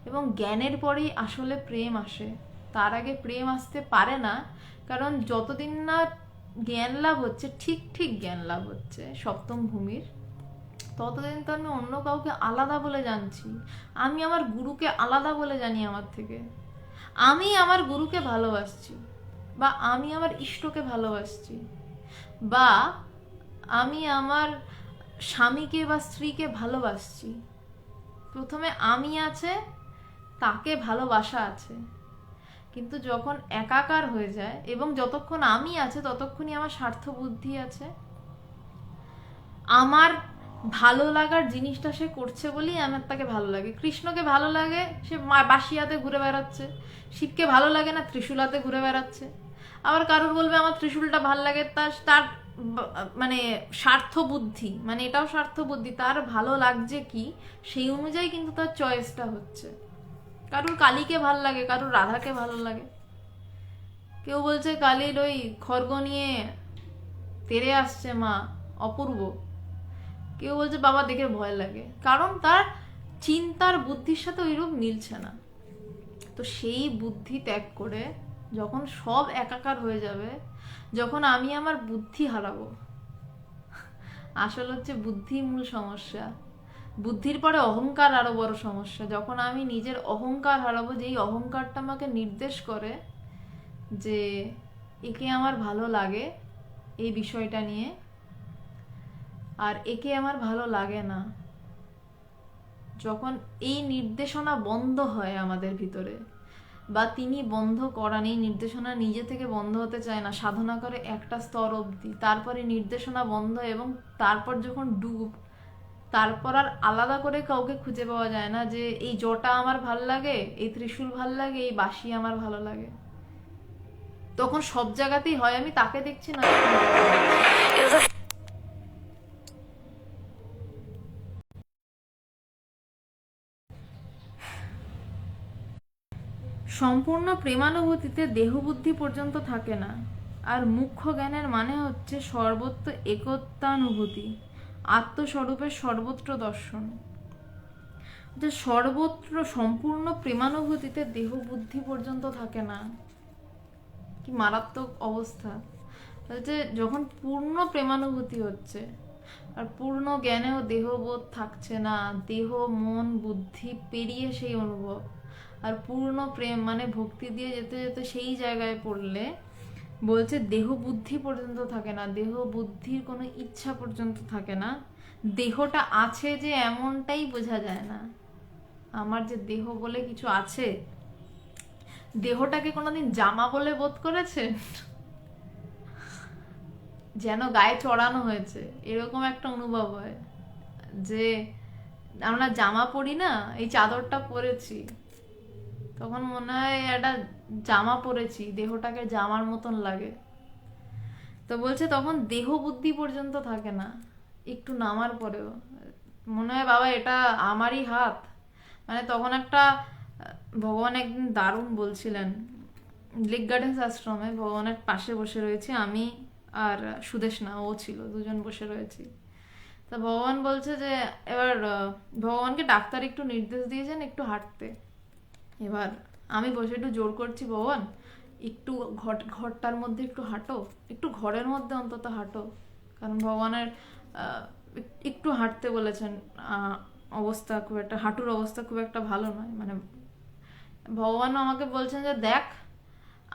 এবং জ্ঞানের পরেই আসলে প্রেম আসে, তার আগে প্রেম আসতে পারে না। কারণ যতদিন না জ্ঞান লাভ হচ্ছে, ঠিক ঠিক জ্ঞান লাভ হচ্ছে সপ্তম ভূমির, ততদিন তো আমি অন্য কাউকে আলাদা বলে জানছি, আমি আমার গুরুকে আলাদা বলে জানি আমার থেকে, আমি আমার গুরুকে ভালোবাসছি, বা আমি আমার ইষ্টকে ভালোবাসছি, বা আমি আমার স্বামীকে বা স্ত্রীকে ভালোবাসছি। প্রথমে আমি আছে, তাকে ভালোবাসা আছে। কিন্তু যখন একাকার হয়ে যায়, এবং যতক্ষণ আমি আছে ততক্ষণই আমার স্বার্থ বুদ্ধি আছে, আমার ভালো লাগার জিনিসটা সে করছে বলেই আমার তাকে ভালো লাগে। কৃষ্ণকে ভালো লাগে, সে বাসিয়াতে ঘুরে বেড়াচ্ছে। শিবকে ভালো লাগে না, ত্রিশূলাতে ঘুরে বেড়াচ্ছে। আবার কারোর বলবে আমার ত্রিশূলটা ভাল লাগে, তার মানে স্বার্থ বুদ্ধি, মানে এটাও স্বার্থ বুদ্ধি, তার ভালো লাগছে কি সেই অনুযায়ী কিন্তু তার চয়েসটা হচ্ছে। কারোর কালীকে ভাল লাগে, কারোর রাধাকে ভালো লাগে। কেউ বলছে কালীর ওই খড়গ নিয়ে তেরে আসছে মা, অপূর্ব। কেউ বলছে বাবা দেখে ভয় লাগে, কারণ তার চিন্তার বুদ্ধির সাথে ওইরূপ মিলছে না। তো সেই বুদ্ধি ত্যাগ করে যখন সব একাকার হয়ে যাবে, যখন আমি আমার বুদ্ধি হারাবো, আসল হচ্ছে বুদ্ধি মূল সমস্যা, বুদ্ধির পরে অহংকার আরো বড় সমস্যা। যখন আমি নিজের অহংকার হারাবো, যেই অহংকারটা আমাকে নির্দেশ করে যে একে আমার ভালো লাগে এই বিষয়টা নিয়ে, আর একে আমার ভালো লাগে না, যখন এই নির্দেশনা বন্ধ হয় আমাদের ভিতরে, বা তিনি বন্ধ করান, এই নির্দেশনা নিজে থেকে বন্ধ হতে চায় না, সাধনা করে একটা স্তর অবধি, তারপরে নির্দেশনা বন্ধ, এবং তারপর যখন ডুব, তারপর আর আলাদা করে কাউকে খুঁজে পাওয়া যায় না যে এই জটা আমার ভাল লাগে, এই ত্রিশূল ভাল লাগে, এই বাঁশি আমার ভালো লাগে। তখন সব জায়গাতেই হয় আমি তাকে দেখছি না। সম্পূর্ণ প্রেমানুভূতিতে দেহবুদ্ধি পর্যন্ত থাকে না। আর মুখ্য জ্ঞানের মানে হচ্ছে সর্বত্র একত্বানুভূতি, আত্মস্বরূপের সর্বত্র দর্শন। যে সর্বত্র সম্পূর্ণ প্রেমানুভূতিতে দেহবুদ্ধি পর্যন্ত থাকে না, কি মারাত্মক অবস্থা। যে যখন পূর্ণ প্রেমানুভূতি হচ্ছে আর পূর্ণ জ্ঞানেও দেহবোধ থাকছে না, দেহ মন বুদ্ধি পেরিয়ে সেই অনুভব, আর পূর্ণ প্রেম মানে ভক্তি দিয়ে যেতে যেতে সেই জায়গায় পড়লে বলছে দেহ বুদ্ধি পর্যন্ত থাকে না, দেহ বুদ্ধির কোনো ইচ্ছা পর্যন্ত থাকে না, দেহটা আছে যে এমনটাই বোঝা যায় না। আমার যে দেহ বলে কিছু আছে, দেহটাকে কোনোদিন জামা বলে বোধ করেছে? যেন গায়ে চড়ানো হয়েছে, এরকম একটা অনুভব হয়। যে আমরা জামা পরি না, এই চাদরটা পরেছি, তখন মনে হয় একটা জামা পরেছি, দেহটাকে জামার মতন লাগে। তো বলছে তখন দেহ বুদ্ধি পর্যন্ত থাকে না, একটু নামার পরেও মনে হয় বাবা এটা আমারই হাত। মানে তখন একটা ভগবান একদিন দারুণ বলছিলেন, লেক গার্ডেন্স আশ্রমে ভগবানের পাশে বসে রয়েছে আমি আর সুদেশনা, ও ছিল, দুজন বসে রয়েছি। তা ভগবান বলছে যে এবার ভগবানকে ডাক্তার একটু নির্দেশ দিয়েছেন একটু হাঁটতে। এবার আমি বসে একটু জোর করছি, ভগবান একটু ঘরটার মধ্যে একটু হাঁটো, একটু ঘরের মধ্যে অন্তত হাঁটো, কারণ ভগবানের একটু হাঁটতে বলেছেন। অবস্থা খুব একটা, হাঁটুর অবস্থা খুব একটা ভালো নয়। মানে ভগবান আমাকে বলছেন যে দেখ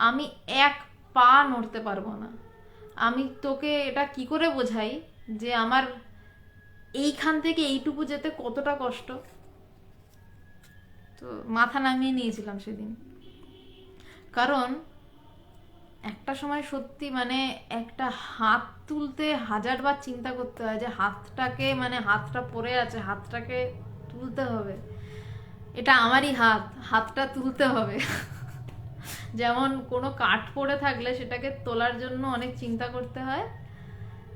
আমি এক পা নড়তে পারবো না, আমি তোকে এটা কি করে বোঝাই যে আমার এইখান থেকে এইটুকু যেতে কতটা কষ্ট। তো মাথা নামিয়ে নিয়েছিলাম সেদিন, কারণ একটা সময় সত্যি মানে একটা হাত তুলতে 1000বার চিন্তা করতে হয় যে হাতটাকে, মানে হাতটা পড়ে আছে, হাতটাকে তুলতে হবে, এটা আমারই হাত, হাতটা তুলতে হবে। যেমন কোনো কাঠ পড়ে থাকলে সেটাকে তোলার জন্য অনেক চিন্তা করতে হয়,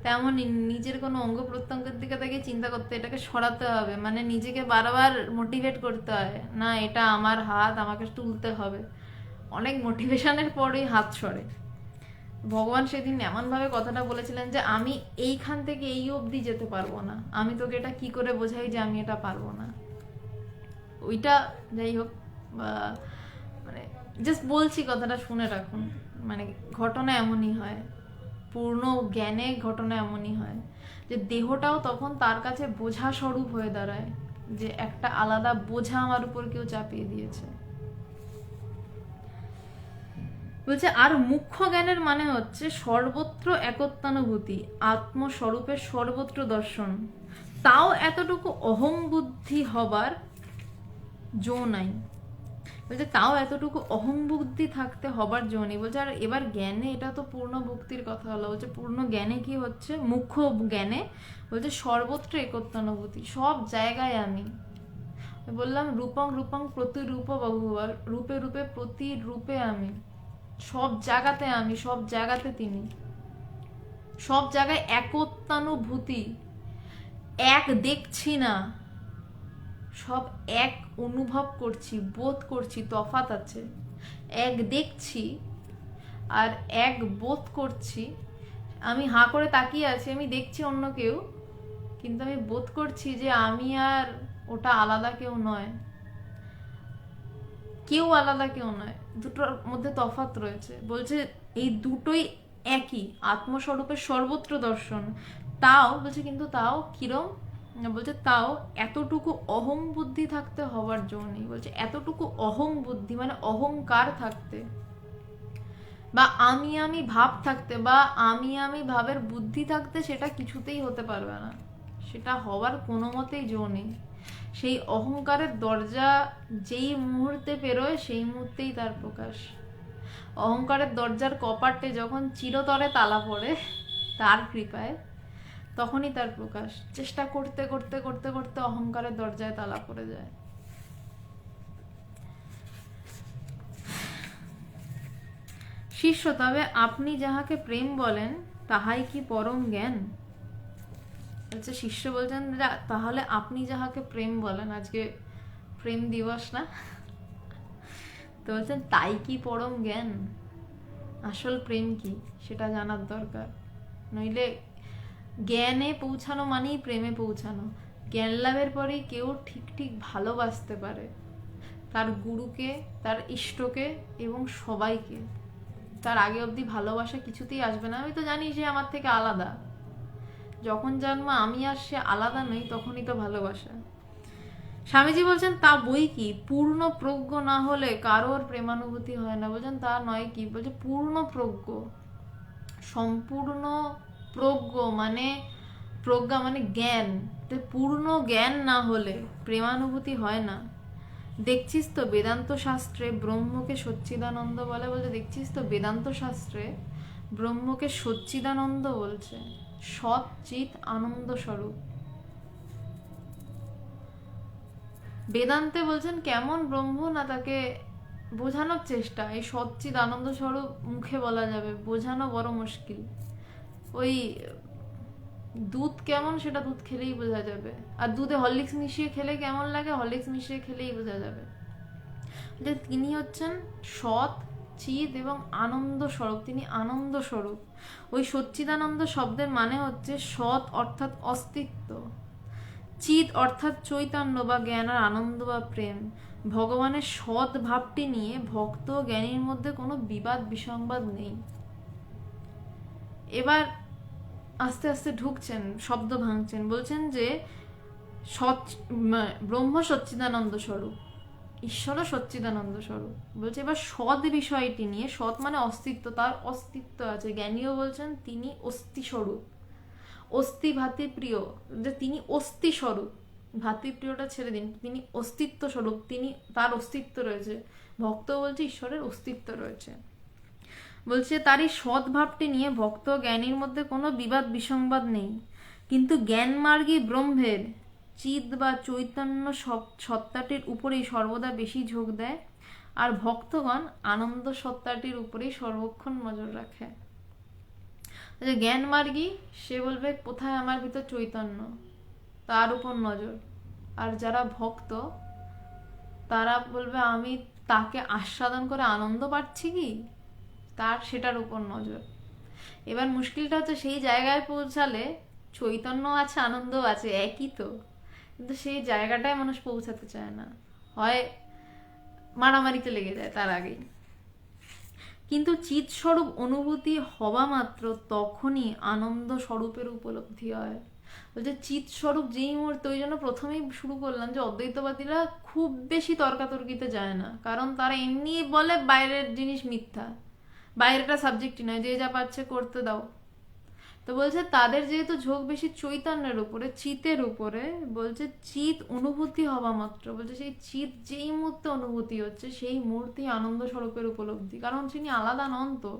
তেমন নিজের কোনো অঙ্গ প্রত্যঙ্গের দিকে থেকে চিন্তা করতে, এটাকে সরাতে হবে, মানে নিজেকে বারবার মোটিভেট করতে হয়, না এটা আমার হাত, আমাকে তুলতে হবে। অনেক মোটিভেশনের পরেই হাত সরে। ভগবান সেদিন এমনভাবে কথাটা বলেছিলেন যে আমি এইখান থেকে এই অবধি যেতে পারবো না, আমি তোকে এটা কি করে বোঝাই যে আমি এটা পারবো না। ওইটা যাই হোক, মানে জাস্ট বলছি, কথাটা শুনে রাখুন। মানে ঘটনা এমনই হয়, পূর্ণ জ্ঞানে ঘটনা এমনই হয় যে দেহটাও তখন তার কাছে বোঝা স্বরূপ হয়ে দাঁড়ায়, যে একটা আলাদা বোঝা আমার উপর কেউ চাপিয়ে দিয়েছে। বলছে আর মুখ্য জ্ঞানের মানে হচ্ছে সর্বত্র একত্বানুভূতি, আত্মস্বরূপের সর্বত্র দর্শন। তাও এতটুকু অহং বুদ্ধি হবার জো নাই। বলছে তাও এতটুকু অহং বুদ্ধি থাকতে হবার জো নেই। বলছে আর এবার জ্ঞানে, এটা তো পূর্ণ ভক্তির কথা হলো, বলছে পূর্ণ জ্ঞানে কি হচ্ছে, মুখ্য জ্ঞানে বলছে সর্বত্র একত্বানুভূতি, সব জায়গায় আমি। বললাম রূপং রূপং প্রতিরূপ বহুবার, রূপে রূপে প্রতিরূপে আমি, সব জায়গাতে আমি, সব জায়গাতে তিনি, সব জায়গায় একত্বানুভূতি। এক দেখছি না, সব এক অনুভব করছি, বোধ করছি, তফাৎ আছে। এক দেখছি আর এক বোধ করছি, আমি হাঁ করে তাকিয়ে আছি, আমি দেখছি অন্য কেউ, কিন্তু আমি বোধ করছি যে আমি আর ওটা আলাদা কেউ নয়, কেউ আলাদা কেউ নয়, দুটোর মধ্যে তফাৎ রয়েছে। বলছে এই দুটোই একই, আত্মস্বরূপের সর্বত্র দর্শন। তাও বলছে, কিন্তু তাও কিরম, বলছে তাও এতটুকু অহং বুদ্ধি থাকতে হবার জন্য নেই। বলছে এতটুকু অহং বুদ্ধি মানে অহংকার থাকতে, বা আমি ভাব থাকতে, বা আমি ভাবের বুদ্ধি থাকতে সেটা কিছুতেই হতে পারবে না, সেটা হওয়ার কোনো মতেই জো নেই। সেই অহংকারের দরজা যেই মুহূর্তে পেরোয় সেই মুহূর্তেই তার প্রকাশ। অহংকারের দরজার কপাটে যখন চিরতরে তালা পড়ে তার কৃপায়, তখনই তার প্রকাশ। চেষ্টা করতে করতে করতে করতে অহংকারের দরজায় তালা পড়ে যায়। শিষ্য, তবে আপনি যাহাকে প্রেম বলেন তাহাই কি পরম জ্ঞান? বলছে শিষ্য বলছেন, তাহলে আপনি যাহাকে প্রেম বলেন, আজকে প্রেম দিবস না, তো বলছেন তাই কি পরম জ্ঞান? আসল প্রেম কি সেটা জানার দরকার, নইলে জ্ঞানে পৌঁছানো মানেই প্রেমে পৌঁছানো। জ্ঞান লাভের পরেই কেউ ঠিক ঠিক ভালোবাসতে পারে তার গুরুকে, তার ইষ্টকে এবং সবাইকে। তার আগে অবধি ভালোবাসা কিছুতেই আসবে না। আমি তো জানি সে আমার থেকে আলাদা, যখন জানবো আমি আর সে আলাদা নই তখনই তো ভালোবাসা। স্বামীজি বলছেন তা বই কি, পূর্ণ প্রজ্ঞ না হলে কারোর প্রেমানুভূতি হয় না। বলছেন তা নয় কি, বলছে পূর্ণ প্রজ্ঞ, সম্পূর্ণ প্রজ্ঞ মানে প্রজ্ঞা মানে জ্ঞান, তো পূর্ণ জ্ঞান না হলে প্রেমানুভূতি হয় না। দেখছিস তো বেদান্ত শাস্ত্রে ব্রহ্মকে সচ্চিদানন্দ বলে। বলছে দেখছিস তো বেদান্ত শাস্ত্রে ব্রহ্মকে সচ্চিদানন্দ বলছে, সৎ চিৎ আনন্দ স্বরূপ। বেদান্তে বলছেন কেমন ব্রহ্ম না তাকে বোঝানোর চেষ্টা। এই সচ্চিদ আনন্দ স্বরূপ মুখে বলা যাবে, বোঝানো বড় মুশকিল। ওই দুধ কেমন সেটা দুধ খেলেই বোঝা যাবে, আর দুধে হরলিক্স মিশিয়ে খেলে কেমন লাগে হরলিক্স মিশিয়ে খেলেই বোঝা যাবে। যে তিনি হচ্ছেন সৎ চিৎ এবং আনন্দ স্বরূপ, তিনি আনন্দ স্বরূপ। ওই সচ্চিদানন্দ শব্দের মানে হচ্ছে সৎ অর্থাৎ অস্তিত্ব, চিৎ অর্থাৎ চৈতন্য বা জ্ঞান আর আনন্দ বা প্রেম। ভগবানের সৎ ভাবটি নিয়ে ভক্ত জ্ঞানীর মধ্যে কোনো বিবাদ বিসংবাদ নেই। এবার আস্তে আস্তে ঢুকছেন, শব্দ ভাঙছেন, বলছেন যে ব্রহ্ম সচ্চিদানন্দ স্বরূপ, ঈশ্বর সচ্চিদানন্দ স্বরূপ। বলছে এবার সৎ বিষয়টি নিয়ে, সৎ মানে অস্তিত্ব, তার অস্তিত্ব আছে। জ্ঞানীও বলছেন তিনি অস্থি স্বরূপ, অস্থি ভাতৃপ্রিয়, যে তিনি অস্থি স্বরূপ, ভাতৃপ্রিয়টা ছেড়ে দিন, তিনি অস্তিত্ব স্বরূপ, তিনি তার অস্তিত্ব রয়েছে। ভক্ত বলছে ঈশ্বরের অস্তিত্ব রয়েছে। বলছে তারই সৎ ভাবটি নিয়ে ভক্ত জ্ঞানীর মধ্যে কোনো বিবাদ বিসংবাদ নেই, কিন্তু জ্ঞানমার্গী ব্রহ্মের চিৎ বা চৈতন্য সত্তাটির উপরেই সর্বদা বেশি ঝোঁক দেয়, আর ভক্তগণ আনন্দ সত্তাটির উপরেই সর্বক্ষণ নজর রাখে। জ্ঞানমার্গী সে বলবে কোথায় আমার ভিতর চৈতন্য, তার উপর নজর। আর যারা ভক্ত তারা বলবে আমি তাকে আস্বাদন করে আনন্দ পাচ্ছি কি, তার সেটার উপর নজর। এবার মুশকিলটা হচ্ছে সেই জায়গায় পৌঁছালে চৈতন্য আছে আনন্দ আছে একই তো, কিন্তু সেই জায়গাটায় মানুষ পৌঁছাতে চায় না, হয় মারামারিতে লেগে যায় তার আগেই। কিন্তু চিৎ স্বরূপ অনুভূতি হওয়া মাত্র তখনই আনন্দ স্বরূপের উপলব্ধি হয়। বলছে চিৎ স্বরূপ যেই মুহূর্তে, ওই জন্য প্রথমেই শুরু করলাম যে অদ্বৈতবাদীরা খুব বেশি তর্কাতর্কিতে যায় না, কারণ তারা এমনি বলে বাইরের জিনিস মিথ্যা, বাইরেটা সাবজেক্টই নয়, যে যা পাচ্ছে করতে দাও। তো বলছে তাদের যেহেতু ঝোঁক বেশি চৈতন্যের উপরে, চিতের উপরে, বলছে চিত অনুভূতি হওয়া মাত্র, বলছে সেই চিত যেই মুহূর্তে অনুভূতি হচ্ছে সেই মুহূর্তেই আনন্দ স্বরূপের উপলব্ধি। কারণ তিনি আলাদা নন তো,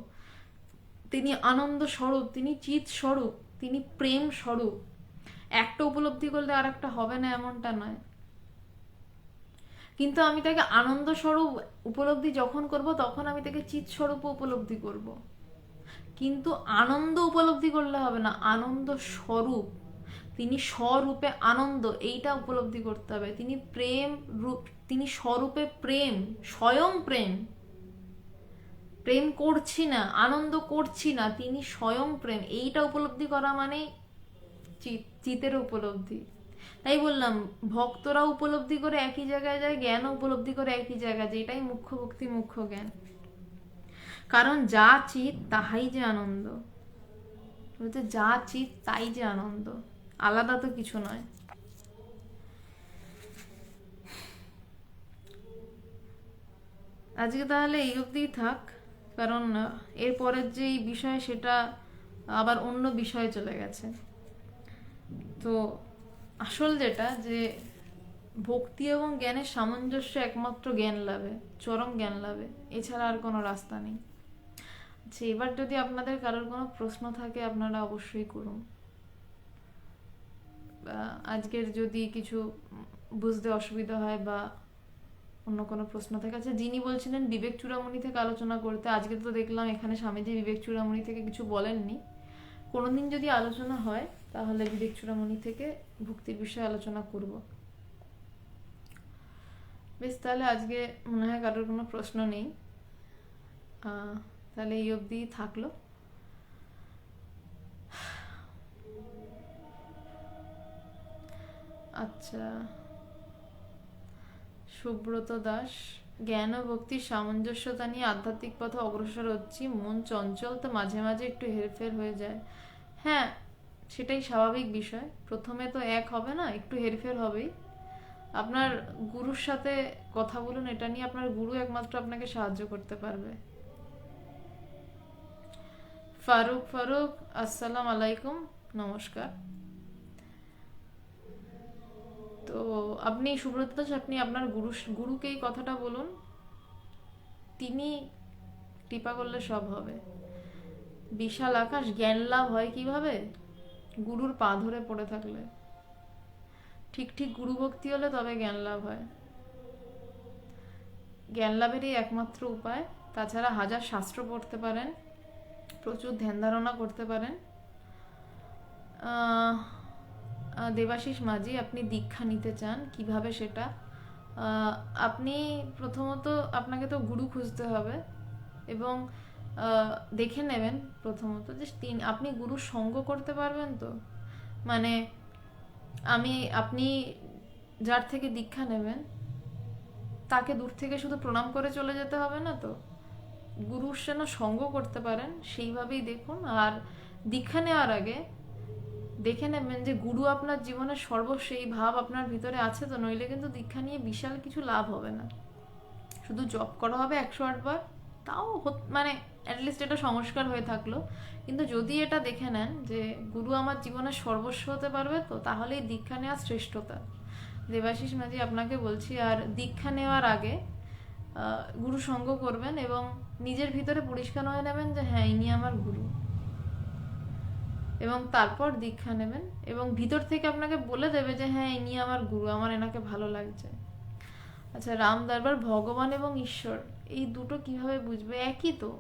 তিনি আনন্দ স্বরূপ, তিনি চিত স্বরূপ, তিনি প্রেম স্বরূপ। একটা উপলব্ধি করলে আর একটা হবে না এমনটা নয়, কিন্তু আমি তাকে আনন্দ স্বরূপ উপলব্ধি যখন করব তখন আমি তাকে চিৎ স্বরূপ উপলব্ধি করব। কিন্তু আনন্দ উপলব্ধি করলে হবে না, আনন্দ স্বরূপ, তিনি স্বরূপে আনন্দ, এইটা উপলব্ধি করতে হবে। তিনি প্রেম রূপ, তিনি স্বরূপে প্রেম, স্বয়ং প্রেম। প্রেম করছি না, আনন্দ করছি না, তিনি স্বয়ং প্রেম, এইটা উপলব্ধি করা মানে চিতের উপলব্ধি। তাই বললাম, ভক্তরা উপলব্ধি করে একই জায়গায় যায়, জ্ঞান উপলব্ধি করে একই জায়গায় যায়, এটাই মুখ্য ভক্তি, মুখ্য জ্ঞান। কারণ যা চিত তাহাই যে আনন্দ, বলতে যা চিত তাই যে আনন্দ, আলাদা তো কিছু নয়। আজকে তাহলে এই অবধিই থাক, কারণ এরপরের যে বিষয় সেটা আবার অন্য বিষয়ে চলে গেছে। তো আসল যেটা, যে ভক্তি এবং জ্ঞানের সামঞ্জস্য একমাত্র জ্ঞান লাভে, চরম জ্ঞান লাভে, এছাড়া আর কোনো রাস্তা নেই। আচ্ছা, এবার যদি আপনাদের কারোর কোনো প্রশ্ন থাকে আপনারা অবশ্যই করুন। আজকের যদি কিছু বুঝতে অসুবিধা হয় বা অন্য কোনো প্রশ্ন থাকে। আচ্ছা, যিনি বলছিলেন বিবেক চূড়ামণি থেকে আলোচনা করতে, আজকে তো দেখলাম এখানে স্বামীজি বিবেক চূড়ামণি থেকে কিছু বলেননি। কোনোদিন যদি আলোচনা হয় তাহলে বিবেক চূড়ামণি থেকে ভক্তির বিষয়ে আলোচনা করব। বেশ, তাহলে আজকে মনে হয় কারোর কোনো প্রশ্ন নেই, তাহলে এই অবধি থাকলো। আচ্ছা, সুব্রত দাস, জ্ঞান ও ভক্তির সামঞ্জস্যতা নিয়ে আধ্যাত্মিক পথে অগ্রসর হচ্ছি, মন চঞ্চল, তো মাঝে মাঝে একটু হেরফের হয়ে যায়। হ্যাঁ, সেটাই স্বাভাবিক বিষয়, প্রথমে তো এক হবে না, একটু হেরফের হবেই। আপনার গুরুর সাথে কথা বলুন এটা নিয়ে, আপনার গুরু একমাত্র আপনাকে সাহায্য করতে পারবে। ফারুক, আসসালাম আলাইকুম, নমস্কার। তো আপনি সুব্রত দাস, আপনি আপনার গুরুকে এই কথাটা বলুন, তিনি কৃপা করলে সব হবে। বিশাল আকাশ, জ্ঞান লাভ হয় কিভাবে? গুরুর পা ধরে পড়ে থাকলে, ঠিক গুরু ভক্তি হলে তবে জ্ঞান লাভ হয়। জ্ঞান লাভেরই একমাত্র উপায়, তাছাড়া হাজার শাস্ত্র পড়তে পারেন, প্রচুর ধ্যান ধারণা করতে পারেন। দেবাশিস মাঝি, আপনি দীক্ষা নিতে চান, কিভাবে সেটা? আপনি প্রথমত আপনাকে তো গুরু খুঁজতে হবে এবং দেখে নেবেন প্রথমত যে আপনি গুরুর সঙ্গ করতে পারবেন তো। মানে আপনি যার থেকে দীক্ষা নেবেন তাকে দূর থেকে শুধু প্রণাম করে চলে যেতে হবে না তো, গুরুর যেন সঙ্গ করতে পারেন সেইভাবেই দেখুন। আর দীক্ষা নেওয়ার আগে দেখে নেবেন যে গুরু আপনার জীবনের সর্বস্ব, এই ভাব আপনার ভিতরে আছে তো, নইলে কিন্তু দীক্ষা নিয়ে বিশাল কিছু লাভ হবে না। শুধু জপ করা হবে 108 বার, তাও মানে অ্যাটলিস্ট এটা সংস্কার হয়ে থাকলো। কিন্তু যদি এটা দেখে নেন যে গুরু আমার জীবনের সর্বস্ব হতে পারবে তো, তাহলেই দীক্ষা নেওয়ার শ্রেষ্ঠতা। দেবাশিস মাঝি, আপনাকে বলছি, আর দীক্ষা নেওয়ার আগে গুরু সঙ্গ করবেন এবং নিজের ভিতরে পরিষ্কার হয়ে নেবেন যে হ্যাঁ, ইনি আমার গুরু, এবং তারপর দীক্ষা নেবেন এবং ভিতর থেকে আপনাকে বলে দেবে যে হ্যাঁ, ইনি আমার গুরু, আমার এনাকে ভালো লাগছে। আচ্ছা, রাম দরবার, ভগবান এবং ঈশ্বর এই দুটো কিভাবে বুঝবে? একই তো,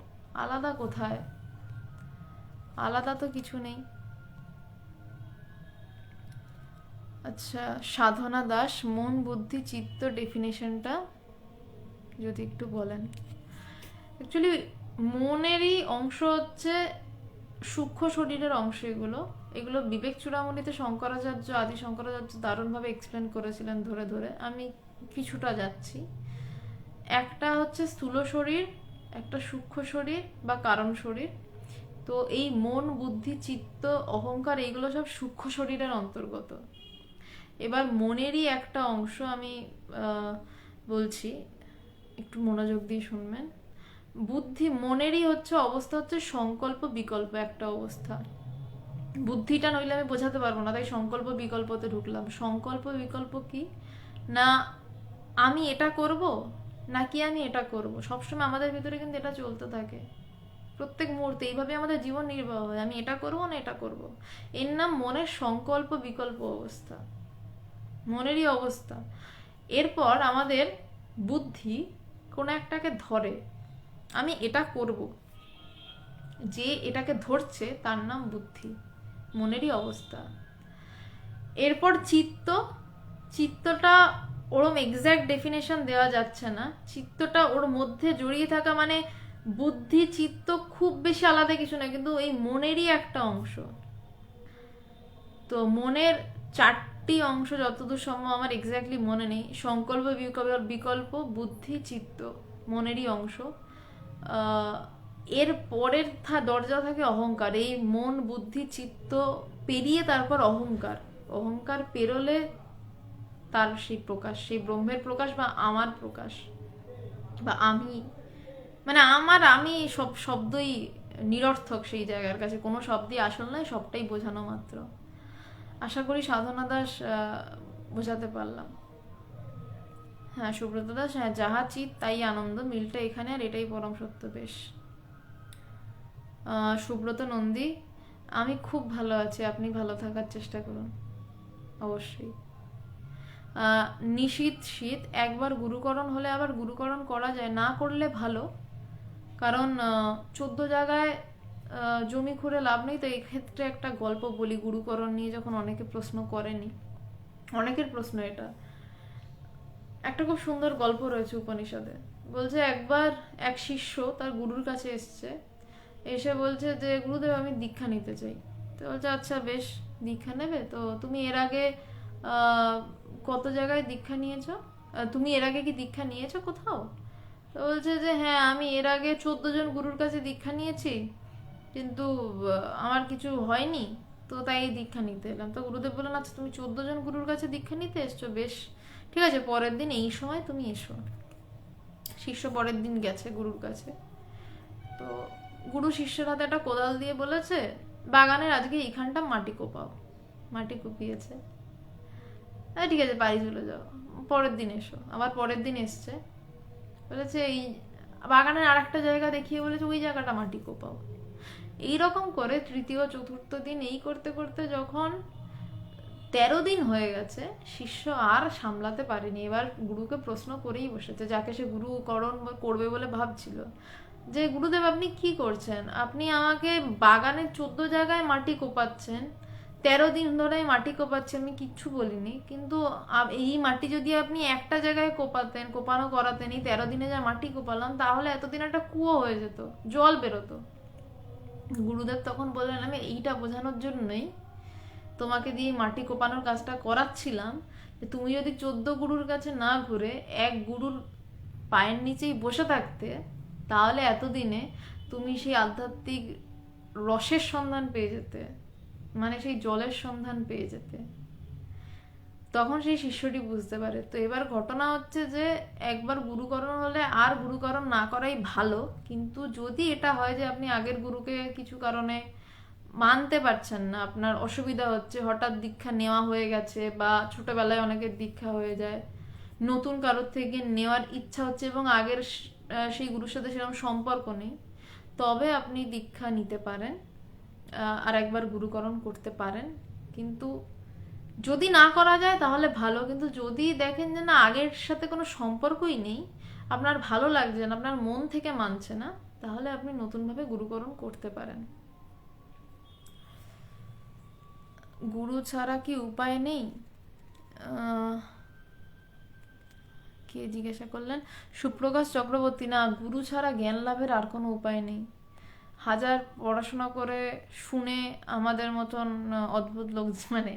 আলাদা কোথায়? আলাদা তো কিছু নেই। আচ্ছা, সাধনা দাস, মন বুদ্ধি চিত্ত ডেফিনেশনটা যদি একটু বলেন। অ্যাকচুয়ালি মনেরই অংশ হচ্ছে সূক্ষ্ম শরীরের অংশ। এগুলো বিবেক চূড়ামণিতে শঙ্করাচার্য, আদি শঙ্করাচার্য দারুণভাবে এক্সপ্লেন করেছিলেন ধরে ধরে, আমি কিছুটা যাচ্ছি। একটা হচ্ছে স্থূল শরীর, একটা সূক্ষ্ম শরীর বা কারণ শরীর। তো এই মন বুদ্ধি চিত্ত অহংকার এইগুলো সব সূক্ষ্ম শরীরের অন্তর্গত। এবার মনেরই একটা অংশ আমি বলছি, একটু মনোযোগ দিয়ে শুনবেন। বুদ্ধি, মনেরই হচ্ছে অবস্থা হচ্ছে সংকল্প বিকল্প একটা অবস্থা। বুদ্ধিটা নইলে আমি বোঝাতে পারবো না, তাই সংকল্প বিকল্পতে ঢুকলাম। সংকল্প বিকল্প কি না, আমি এটা করব নাকি আমি এটা করব, সবসময় আমাদের ভিতরে কিন্তু এটা চলতে থাকে প্রত্যেক মুহূর্তে, এইভাবে আমাদের জীবন নির্বাহ হয়। আমি এটা করব না এটা করব, এর নাম মনের সংকল্প বিকল্প অবস্থা, মনেরই অবস্থা। এরপর আমাদের বুদ্ধি কোনো একটাকে ধরে, আমি এটা করব, যে এটাকে ধরছে তার নাম বুদ্ধি, মনেরই অবস্থা। এরপর চিত্তটা ওরম এক্স্যাক্ট ডেফিনেশন দেওয়া যাচ্ছে না, চিত্তটা ওর মধ্যে জড়িয়ে থাকা, মানে বুদ্ধি চিত্ত খুব বেশি আলাদা কিছু না, কিন্তু এই মনেরই একটা অংশ। তো মনের 4টি অংশ যতদূর সম্ভব, আমার এক্স্যাক্টলি মনে নেই, সংকল্প, বিকল্প, বুদ্ধি, চিত্ত, মনেরই অংশ। আহ, এর পরের দরজা থাকে অহংকার। এই মন, বুদ্ধি, চিত্ত পেরিয়ে তারপর অহংকার। অহংকার পেরোলে তার সেই প্রকাশ, সেই ব্রহ্মের প্রকাশ বা আমার প্রকাশ বা আমি, মানে আমি সব শব্দই নিরর্থক সেই জায়গার কাছে, কোনো শব্দই আসল নয়, সবটাই বোঝানো মাত্র। আশা করি সাধনা দাস বোঝাতে পারলাম। হ্যাঁ সুব্রত দাস, হ্যাঁ যাহা চিত তাই আনন্দ, মিলটা এখানে, আর এটাই পরম সত্য। বেশ। সুব্রত নন্দী, আমি খুব ভালো আছি, আপনি ভালো থাকার চেষ্টা করুন অবশ্যই। নিশীত শীত, একবার গুরুকরণ হলে আবার গুরুকরণ করা যায়, না করলে ভালো। কারণ 14 জায়গায় জমি খুঁড়ে লাভ নেই। তো এই ক্ষেত্রে একটা গল্প বলি গুরুকরণ নিয়ে, যখন অনেকে প্রশ্ন করেনি, অনেকের প্রশ্ন এটা। একটা খুব সুন্দর গল্প রয়েছে উপনিষদে। বলছে একবার এক শিষ্য তার গুরুর কাছে এসছে, এসে বলছে যে গুরুদেব আমি দীক্ষা নিতে চাই। তো বলছে আচ্ছা বেশ, দীক্ষা নেবে তো তুমি এর আগে কত জায়গায় দীক্ষা নিয়েছো, তুমি এর আগে কি দীক্ষা নিয়েছো কোথাও? তো বলছে যে হ্যাঁ আমি এর আগে 14 জন গুরুর কাছে দীক্ষা নিয়েছি, কিন্তু আমার কিছু হয়নি, তো তাই দীক্ষা নিতে এলাম। তো গুরুদেব বললেন আচ্ছা তুমি 14 জন গুরুর কাছে দীক্ষা নিতে এসছো, বেশ ঠিক আছে, পরের দিন এই সময় তুমি এসো। শিষ্য পরের দিন গেছে গুরুর কাছে। তো গুরু শিষ্যের হাতে একটা কোদাল দিয়ে বলেছে বাগানের আজকে এইখানটা মাটি কোপাও। মাটি কুপিয়েছে, ঠিক আছে বাড়ি চলে যাও, পরের দিন এসো। আবার পরের দিন এসছে, বলেছে এই বাগানের আর একটা জায়গা দেখিয়ে বলেছে ওই জায়গাটা মাটি কোপাও। এইরকম করে তৃতীয় চতুর্থ দিন এই করতে করতে যখন 13 দিন হয়ে গেছে, শিষ্য আর সামলাতে পারেনি। এবার গুরুকে প্রশ্ন করেই বসেছে, যাকে সে গুরুকরণ করবে বলে ভাবছিল, যে গুরুদেব আপনি কি করছেন? আপনি আমাকে বাগানের 14 জায়গায় মাটি কোপাচ্ছেন, 13 দিন ধরে মাটি কোপাচ্ছি, আমি কিচ্ছু বলিনি, কিন্তু এই মাটি যদি আপনি একটা জায়গায় কোপাতেন, কোপানো করাতেন, এই 13 দিনে যা মাটি কোপালাম, তাহলে এতদিন একটা কুয়ো হয়ে যেত, জল বেরোতো। গুরুদেব তখন বললেন আমি এইটা বোঝানোর জন্যই তোমাকে দিয়ে মাটি কোপানোর কাজটা করাচ্ছিলাম, যে তুমি যদি 14 গুরুর কাছে না ঘুরে এক গুরুর পায়ের নিচেই বসে থাকতে, তাহলে এতদিনে তুমি সেই আধ্যাত্মিক রসের সন্ধান পেয়ে যেতে, মানে সেই জলের সন্ধান পেয়ে যেতে। তখন সেই শিষ্যটি বুঝতে পারে। তো এবার ঘটনা হচ্ছে যে একবার গুরুকরণ হলে আর গুরুকরণ না করাই ভালো, কিন্তু যদি এটা হয় যে আপনি আগের গুরুকে কিছু কারণে মানতে পারছেন না, আপনার অসুবিধা হচ্ছে, হঠাৎ দীক্ষা নেওয়া হয়ে গেছে বা ছোটবেলায় অনেকের দীক্ষা হয়ে যায়, নতুন কারোর থেকে নেওয়ার ইচ্ছা হচ্ছে এবং আগের সেই গুরুর সাথে সেরকম সম্পর্ক নেই, তবে আপনি দীক্ষা নিতে পারেন, আর একবার গুরুকরণ করতে পারেন। কিন্তু যদি না করা যায় তাহলে ভালো, কিন্তু যদি দেখেন যে না আগের সাথে কোনো সম্পর্কই নেই, আপনার ভালো লাগছে না, আপনার মন থেকে মানছে না, তাহলে আপনি নতুনভাবে গুরুকরণ করতে পারেন। গুরু ছাড়া কি উপায় নেই? কে জিজ্ঞাসা করলেন? সুপ্রকাশ চক্রবর্তী, না গুরু ছাড়া জ্ঞান লাভের আর কোনো উপায় নেই। হাজার পড়াশোনা করে শুনে আমাদের মতন অদ্ভুত লোক, মানে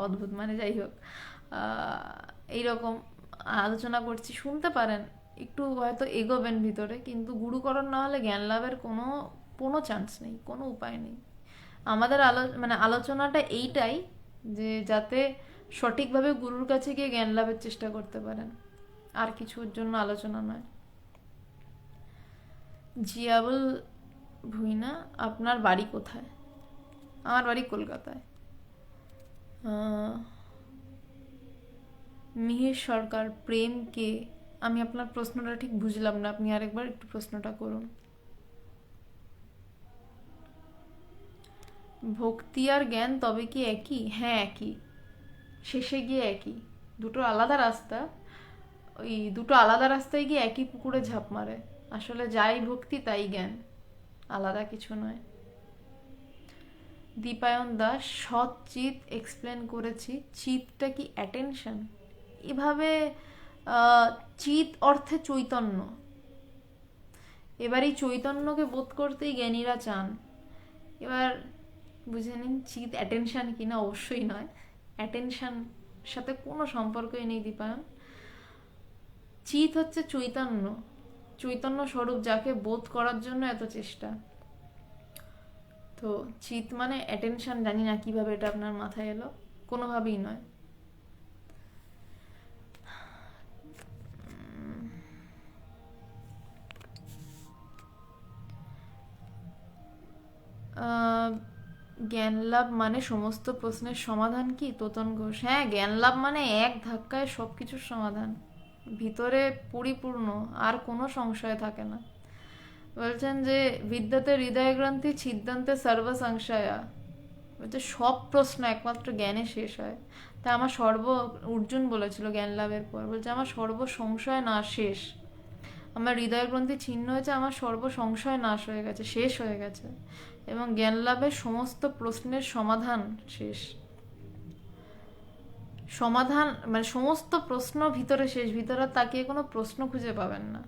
অদ্ভুত মানে যাই হোক, এইরকম আলোচনা করছি, শুনতে পারেন, একটু হয়তো এগোবেন ভিতরে, কিন্তু গুরুকরণ না হলে জ্ঞান লাভের কোনো কোনো চান্স নেই, কোনো উপায় নেই। আমাদের মানে আলোচনাটা এইটাই, যে যাতে সঠিকভাবে গুরুর কাছে গিয়ে জ্ঞান লাভের চেষ্টা করতে পারেন, আর কিছুর জন্য আলোচনা নয়। জিয়াবুল ভুইনা, আপনার বাড়ি কোথায়? আমার বাড়ি কলকাতায়। মিহির সরকার, প্রেম কে? আমি আপনার প্রশ্নটা ঠিক বুঝলাম না, আপনি আরেকবার একটু প্রশ্নটা করুন। ভক্তি আর জ্ঞান তবে কি একই? হ্যাঁ একই, শেষে গিয়ে একই। দুটো আলাদা রাস্তা, ওই দুটো আলাদা রাস্তায় গিয়ে একই পুকুরে ঝাঁপ মারে। আসলে যাই ভক্তি তাই জ্ঞান, আলাদা কিছু নয়। দীপায়ন দাস, সৎ চিত এক্সপ্লেন করেছি, চিতটা কি অ্যাটেনশন? এভাবে চিত অর্থে চৈতন্য, এবার এই চৈতন্যকে বোধ করতেই জ্ঞানীরা চান। এবার বুঝে নিন চিৎ অ্যাটেনশান কিনা, অবশ্যই নয়, অ্যাটেনশান সাথে কোনো সম্পর্কই নেই দীপায়ন। চিৎ হচ্ছে চৈতন্য, চৈতন্য স্বরূপ, যাকে বোধ করার জন্য এত চেষ্টা। তো চিৎ মানে অ্যাটেনশান, জানি না কিভাবে এটা আপনার মাথায় এলো, কোনোভাবেই নয়। জ্ঞান লাভ মানে সমস্ত প্রশ্নের সমাধান কি? তোতন ঘোষ: হ্যাঁ, জ্ঞান লাভ মানে এক ধাক্কায় সব কিছুর সমাধান, ভিতরে পরিপূর্ণ, আর কোনো সংশয় থাকে না। বলছেন যে বিদ্যাতে হৃদয়গ্রন্থি ছিদ্দান্তে সর্বসংশয়া, বলছে সব প্রশ্ন একমাত্র জ্ঞানে শেষ হয়। তা আমার অর্জুন বলেছিল জ্ঞান লাভের পর, বলছে আমার সর্ব সংশয় না শেষ, আমার হৃদয় গ্রন্থি ছিন্ন হয়েছে, আমার সর্ব সংশয় নাশ হয়ে গেছে, শেষ হয়ে গেছে, এবং জ্ঞান লাভের সমস্ত প্রশ্নের সমাধান শেষ। সমাধান মানে সমস্ত প্রশ্ন ভিতরে শেষ, ভিতরে তাকিয়ে কোনো প্রশ্ন খুঁজে পাবেন না।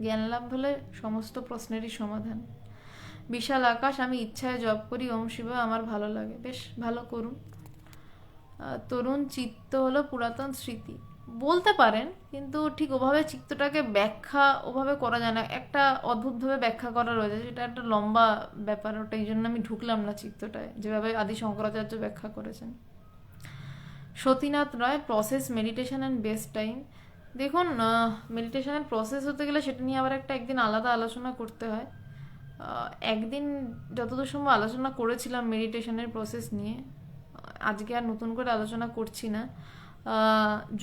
জ্ঞান লাভ হলে সমস্ত প্রশ্নেরই সমাধান। বিশাল আকাশ: আমি ইচ্ছায় জপ করি ওম শিব, আমার ভালো লাগে। বেশ, ভালো করুন। তরুণ: চিত্ত হলো পুরাতন স্মৃতি। বলতে পারেন, কিন্তু ঠিক ওভাবে চিত্তটাকে ব্যাখ্যা ওভাবে করা যায় না, একটা অদ্ভুতভাবে ব্যাখ্যা করা রয়েছে, সেটা একটা লম্বা ব্যাপার, ওটা এই জন্য আমি ঢুকলাম না চিত্তটায়, যেভাবে আদি শঙ্করাচার্য ব্যাখ্যা করেছেন। Satinath Ray: process, meditation and best time. দেখুন, মেডিটেশনের প্রসেস হতে গেলে সেটা নিয়ে আবার একদিন আলাদা আলোচনা করতে হয়। একদিন যতদূর সম্ভব আলোচনা করেছিলাম মেডিটেশনের প্রসেস নিয়ে, আজকে আর নতুন করে আলোচনা করছি না।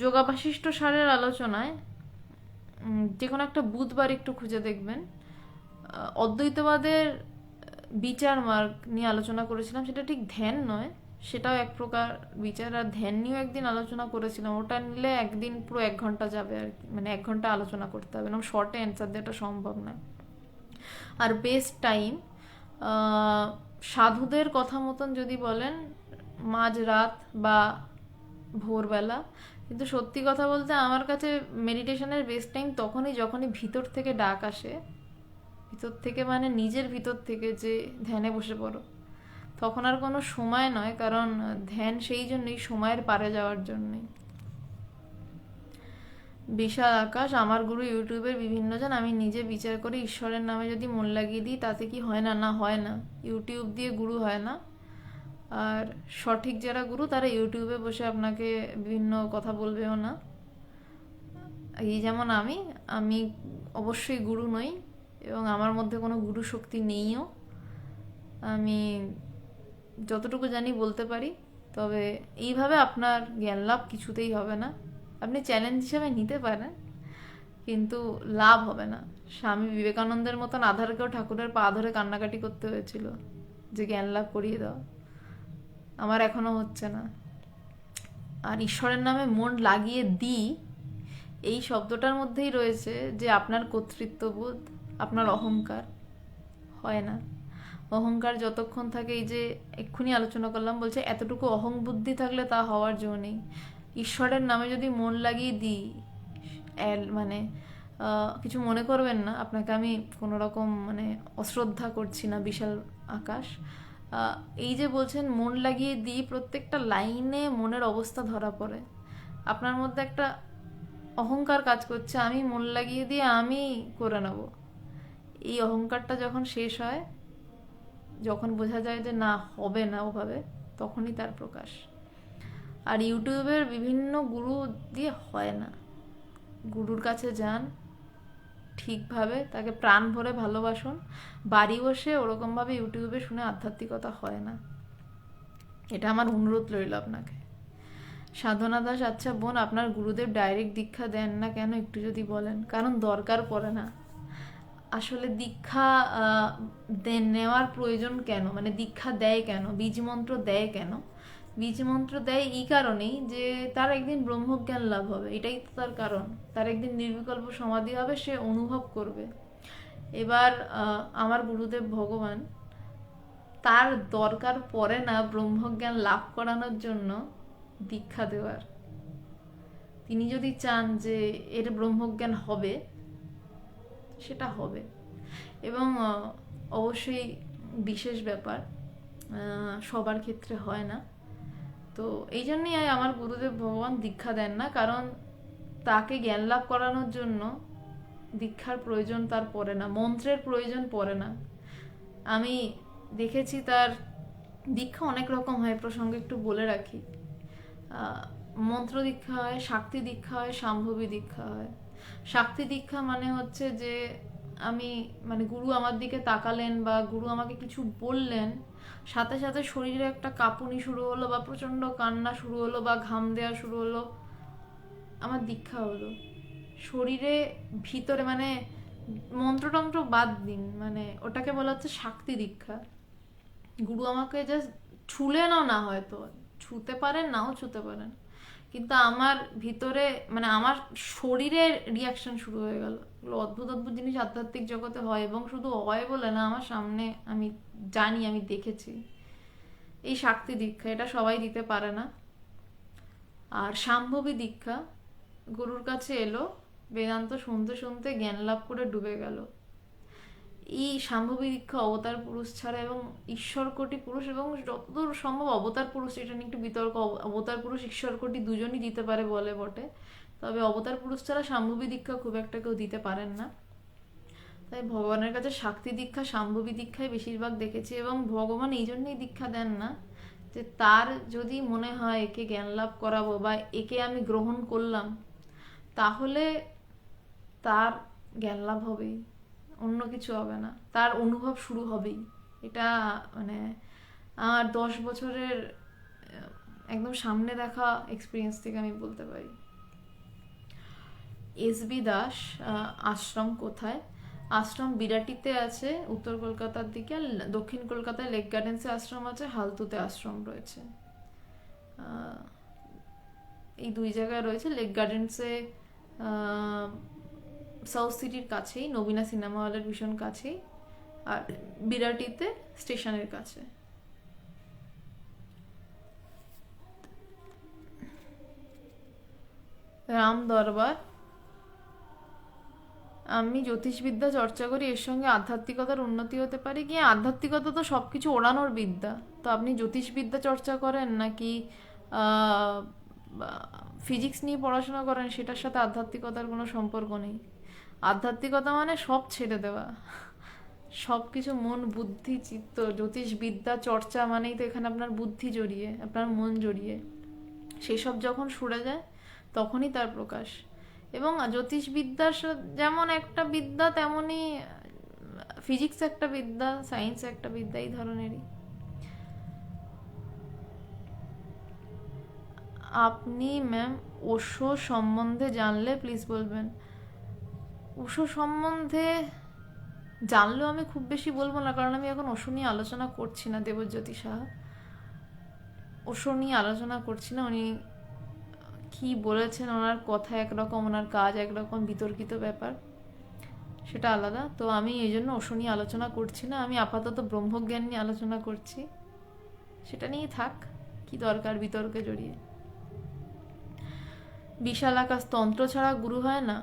যোগাবাশিষ্ট সারের আলোচনায় যে কোনো একটা বুধবার একটু খুঁজে দেখবেন, অদ্বৈতবাদের বিচার মার্গ নিয়ে আলোচনা করেছিলাম। সেটা ঠিক ধ্যান নয়, সেটাও এক প্রকার বিচার, আর ধ্যান নিয়েও একদিন আলোচনা করেছিলাম। ওটা নিলে একদিন পুরো 1 ঘন্টা যাবে আর কি, মানে 1 ঘন্টা আলোচনা করতে হবে, এরকম শর্টে অ্যান্সার দেওয়াটা সম্ভব নয়। আর বেস্ট টাইম, সাধুদের কথা মতন যদি বলেন মাঝরাত বা ভোরবেলা, কিন্তু সত্যি কথা বলতে আমার কাছে মেডিটেশনের বেস্ট টাইম যখনই ভিতর থেকে ডাক আসে, ভিতর থেকে মানে নিজের ভিতর থেকে যে ধ্যানে বসে পড়ো, তখন আর কোনো সময় নয়, কারণ ধ্যান সেই জন্যই সময়ের পারে যাওয়ার জন্যই। বিশাল আকাশ: আমার গুরু ইউটিউবের বিভিন্ন জন, আমি নিজে বিচার করে ঈশ্বরের নামে যদি মন লাগিয়ে দিই তাতে কি হয় না? না, হয় না। ইউটিউব দিয়ে গুরু হয় না। আর সঠিক যারা গুরু তারা ইউটিউবে বসে আপনাকে বিভিন্ন কথা বলবেও না। এই যেমন আমি অবশ্যই গুরু নই, এবং আমার মধ্যে কোনো গুরু শক্তি নেইও। আমি যতটুকু জানি বলতে পারি, তবে এইভাবে আপনার জ্ঞান লাভ কিছুতেই হবে না। আপনি চ্যালেঞ্জ হিসেবে নিতে পারেন, কিন্তু লাভ হবে না। স্বামী বিবেকানন্দের মতন আধারকেও ঠাকুরের পা ধরে কান্নাকাটি করতে হয়েছিল যে জ্ঞান লাভ করিয়ে দাও, আমার এখনো হচ্ছে না। আর ঈশ্বরের নামে মন লাগিয়ে দিই, এই শব্দটার মধ্যেই রয়েছে যে আপনার কর্তৃত্ববোধ, আপনার অহংকার হয় না। অহংকার যতক্ষণ থাকে, এই যে এক্ষুনি আলোচনা করলাম, বলছে এতটুকু অহং বুদ্ধি থাকলে তা হওয়ার জো নেই। ঈশ্বরের নামে যদি মন লাগিয়ে দিই, মানে কিছু মনে করবেন না, আপনাকে আমি কোনো রকম মানে অশ্রদ্ধা করছি না বিশাল আকাশ। এই যে বলছেন মন লাগিয়ে দিই, প্রত্যেকটা লাইনে মনের অবস্থা ধরা পড়ে। আপনার মধ্যে একটা অহংকার কাজ করছে, আমি মন লাগিয়ে দিয়ে আমি করে নেব। এই অহংকারটা যখন শেষ হয়, যখন বোঝা যায় যে না, হবে না ওভাবে, তখনই তার প্রকাশ। আর ইউটিউবের বিভিন্ন গুরু দিয়ে হয় না। গুরুর কাছে যান, ঠিকভাবে তাকে প্রাণ ভরে ভালোবাসুন। বাড়ি বসে ওরকমভাবে ইউটিউবে শুনে আধ্যাত্মিকতা হয় না, এটা আমার অনুরোধ রইল আপনাকে। সাধনা দাস: আচ্ছা বোন, আপনার গুরুদেব ডাইরেক্ট দীক্ষা দেন না কেন, একটু যদি বলেন? কারণ দরকার পড়ে না আসলে। দীক্ষা নেওয়ার প্রয়োজন কেন, মানে দীক্ষা দেয় কেন, বীজ মন্ত্র দেয় কেন? বীজ মন্ত্র দেয় এই কারণেই যে তার একদিন ব্রহ্মজ্ঞান লাভ হবে, এটাই তো তার কারণ। তার একদিন নির্বিকল্প সমাধি হবে, সে অনুভব করবে। এবার আমার গুরুদেব ভগবান, তার দরকার পড়ে না ব্রহ্মজ্ঞান লাভ করানোর জন্য দীক্ষা দেওয়ার। তিনি যদি চান যে এর ব্রহ্মজ্ঞান হবে, সে সেটা হবে। এবং অবশ্যই বিশেষ ব্যাপার, সবার ক্ষেত্রে হয় না। তো এই জন্যই আমার গুরুদেব ভগবান দীক্ষা দেন না, কারণ তাকে জ্ঞান লাভ করানোর জন্য দীক্ষার প্রয়োজন তার পড়ে না, মন্ত্রের প্রয়োজন পড়ে না। আমি দেখেছি তার দীক্ষা অনেক রকম হয়, প্রসঙ্গে একটু বলে রাখি। মন্ত্র দীক্ষা হয়, শাক্তি দীক্ষা হয়, শাম্ভবী দীক্ষা হয়। শাক্তি দীক্ষা মানে হচ্ছে যে আমি মানে গুরু আমার দিকে তাকালেন বা গুরু আমাকে কিছু বললেন, সাথে সাথে শরীরে একটা কাঁপুনি শুরু হলো বা প্রচণ্ড কান্না শুরু হলো বা ঘাম দেওয়া শুরু হলো, আমার দীক্ষা হলো। শরীরে ভিতরে মানে মন্ত্রতন্ত্র বাদ দিন, মানে ওটাকে বলা হচ্ছে শাক্তি দীক্ষা। গুরু আমাকে জাস্ট ছুলেনও না, হয়তো ছুতে পারেন নাও ছুতে পারেন, কিন্তু আমার ভিতরে মানে আমার শরীরে রিয়াকশন শুরু হয়ে গেল। এগুলো অদ্ভুত অদ্ভুত জিনিস আধ্যাত্মিক জগতে হয়, এবং শুধু হয় বলে না, আমার সামনে আমি জানি, আমি দেখেছি। এই শাক্তি দীক্ষা এটা সবাই দিতে পারে না। আর শাম্ভবী দীক্ষা, গুরুর কাছে এলো, বেদান্ত শুনতে শুনতে জ্ঞান লাভ করে ডুবে গেল। এই শাম্ভবী দীক্ষা অবতার পুরুষ ছাড়া, এবং ঈশ্বর কোটি পুরুষ, এবং যতদূর সম্ভব অবতার পুরুষ, এটা নিয়ে একটু বিতর্ক, অবতার পুরুষ ঈশ্বর কোটি দুজনই দিতে পারে বলে বটে, তবে অবতার পুরুষ ছাড়া শাম্ভবী দীক্ষা খুব একটা কেউ দিতে পারেন না। তাই ভগবানের কাছে শাক্তি দীক্ষা, শাম্ভবী দীক্ষায় বেশিরভাগ দেখেছি। এবং ভগবান এই জন্যই দীক্ষা দেন না যে তার যদি মনে হয় একে জ্ঞান লাভ করাবো বা একে আমি গ্রহণ করলাম, তাহলে তার জ্ঞান লাভ হবেই, অন্য কিছু হবে না, তার অনুভব শুরু হবেই। এটা মানে আমার 10 বছরের একদম সামনে দেখা এক্সপিরিয়েন্স থেকে আমি বলতে পারি। এস.বি. দাস আশ্রম কোথায়? আশ্রম বিরাটিতে আছে উত্তর কলকাতার দিকে, আর দক্ষিণ কলকাতায় লেক গার্ডেন্সে আশ্রম আছে, হালতুতে আশ্রম রয়েছে। এই 2 জায়গায় রয়েছে। লেক গার্ডেন্সে সাউথ সিটির কাছেই, নবীনা সিনেমা হলের ভীষণ কাছেই, আর বিরাটিতে স্টেশনের কাছে। রাম দরবার, আমি জ্যোতিষবিদ্যা চর্চা করি, এর সঙ্গে আধ্যাত্মিকতার উন্নতি হতে পারে কি? আধ্যাত্মিকতা তো সবকিছু ওড়ানোর বিদ্যা। তো আপনি জ্যোতিষবিদ্যা চর্চা করেন নাকি ফিজিক্স নিয়ে পড়াশোনা করেন, সেটার সাথে আধ্যাত্মিকতার কোনো সম্পর্ক নেই। আধ্যাত্মিকতা মানে সব ছেড়ে দেওয়া, সব কিছু, মন বুদ্ধি চিত্ত। জ্যোতিষবিদ্যা চর্চা মানেই তো এখানে আপনার বুদ্ধি জড়িয়ে, আপনার মন জড়িয়ে। সেসব যখন সরে যায় তখনই তার প্রকাশ। এবং জ্যোতিষবিদ্যার যেমন একটা বিদ্যা, তেমনই ফিজিক্স একটা বিদ্যা, সায়েন্স একটা বিদ্যা, এই ধরনেরই। আপনি ম্যাম ওশো সম্বন্ধে জানলে প্লিজ বলবেন। ওশো সম্বন্ধে জানলেও আমি খুব বেশি বলবো না, কারণ আমি এখন ওশো নিয়ে আলোচনা করছি না। দেবজ্যোতি সাহা ওশো নিয়ে আলোচনা করছি না। উনি কি বলেছেন, ওনার কথা একরকম, ওনার কাজ একরকম, বিতর্কিত ব্যাপার, সেটা আলাদা। তো আমি এই জন্য ওশো নিয়ে আলোচনা করছি না। আমি আপাতত ব্রহ্মজ্ঞান নিয়ে আলোচনা করছি, সেটা নিয়ে থাক, কি দরকার বিতর্কে জড়িয়ে। বিশাল আকাশ, তন্ত্র ছাড়া গুরু হয় না?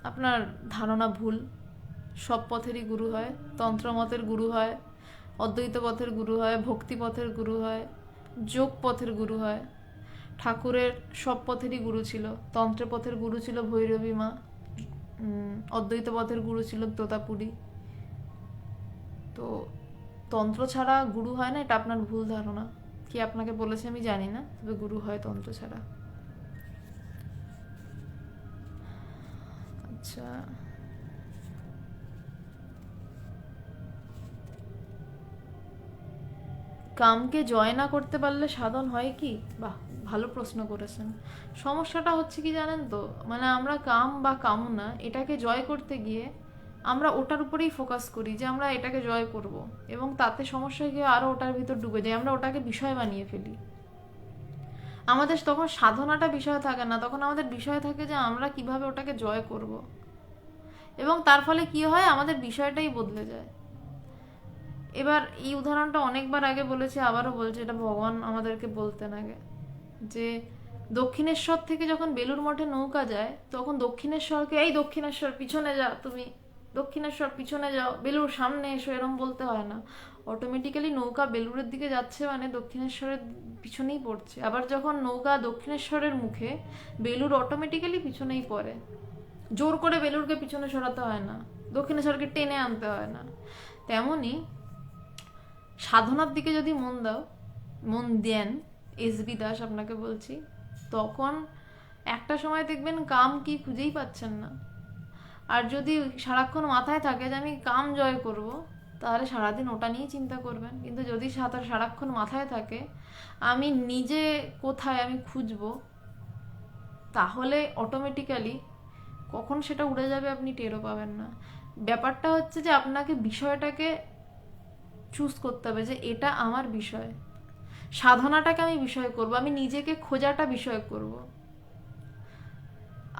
আপনার ধারণা ভুল। সব পথেরই গুরু হয়। তন্ত্র মতের গুরু হয়, অদ্বৈত পথের গুরু হয়, ভক্তি পথের গুরু হয়, যোগ পথের গুরু হয়। ঠাকুরের সব পথেরই গুরু ছিল। তন্ত্র পথের গুরু ছিল ভৈরবী মা, অদ্বৈত পথের গুরু ছিল তোতাপুরী। তো তন্ত্র ছাড়া গুরু হয় না, এটা আপনার ভুল ধারণা। কি আপনাকে বলেছে আমি জানি না, তবে গুরু হয় তন্ত্র ছাড়া। আচ্ছা, কামকে জয় না করতে পারলে সাধন হয় কি? বাহ, ভালো প্রশ্ন করেছেন। সমস্যাটা হচ্ছে কি জানেন তো, মানে আমরা কাম বা কামনা এটাকে জয় করতে গিয়ে আমরা ওটার উপরেই ফোকাস করি যে আমরা এটাকে জয় করব, এবং তাতে সমস্যা গিয়ে আরও ওটার ভিতর ডুবে যাই, আমরা ওটাকে বিষয় বানিয়ে ফেলি। আমাদের তখন সাধনাটা বিষয় থাকে না, তখন আমাদের বিষয় থাকে যে আমরা কিভাবে ওটাকে জয় করব, এবং তার ফলে কি হয়, আমাদের বিষয়টাই বদলে যায়। এবার এই উদাহরণটা অনেকবার আগে বলেছি, আবারও বলছি, এটা ভগবান আমাদেরকে বলতেন আগে, যে দক্ষিণেশ্বর থেকে যখন বেলুর মঠে নৌকা যায়, তখন দক্ষিণেশ্বরকে, এই দক্ষিণেশ্বর পিছনে যা তুমি, দক্ষিণেশ্বর পিছনে যাও, বেলুর সামনে এসো, এরম বলতে হয় না। অটোমেটিক্যালি নৌকা বেলুরের দিকে যাচ্ছে মানে দক্ষিণেশ্বরের পিছনেই পড়ছে। আবার যখন নৌকা দক্ষিণেশ্বরের মুখে, বেলুর অটোমেটিক্যালি পিছনেই পড়ে। জোর করে বেলুরকে পিছনে সরাতে হয় না, দক্ষিণেশ্বরকে টেনে আনতে হয় না। তেমনি সাধনার দিকে যদি মন দেন, এসবি দাস আপনাকে বলছি, তখন একটা সময় দেখবেন কাম কি খুঁজেই পাচ্ছেন না। আর যদি সারাক্ষণ মাথায় থাকে যে আমি কাম জয় করব, তাহলে সারাদিন ওটা নিয়েই চিন্তা করবেন। কিন্তু যদি সারাক্ষণ মাথায় থাকে আমি নিজে কোথায় আমি খুঁজবো, তাহলে অটোমেটিক্যালি কখন সেটা উড়ে যাবে আপনি টেরও পাবেন না। ব্যাপারটা হচ্ছে যে আপনাকে বিষয়টাকে চুজ করতে হবে যে এটা আমার বিষয়, সাধনাটাকে আমি বিষয় করব, আমি নিজেকে খোঁজাটা বিষয় করব।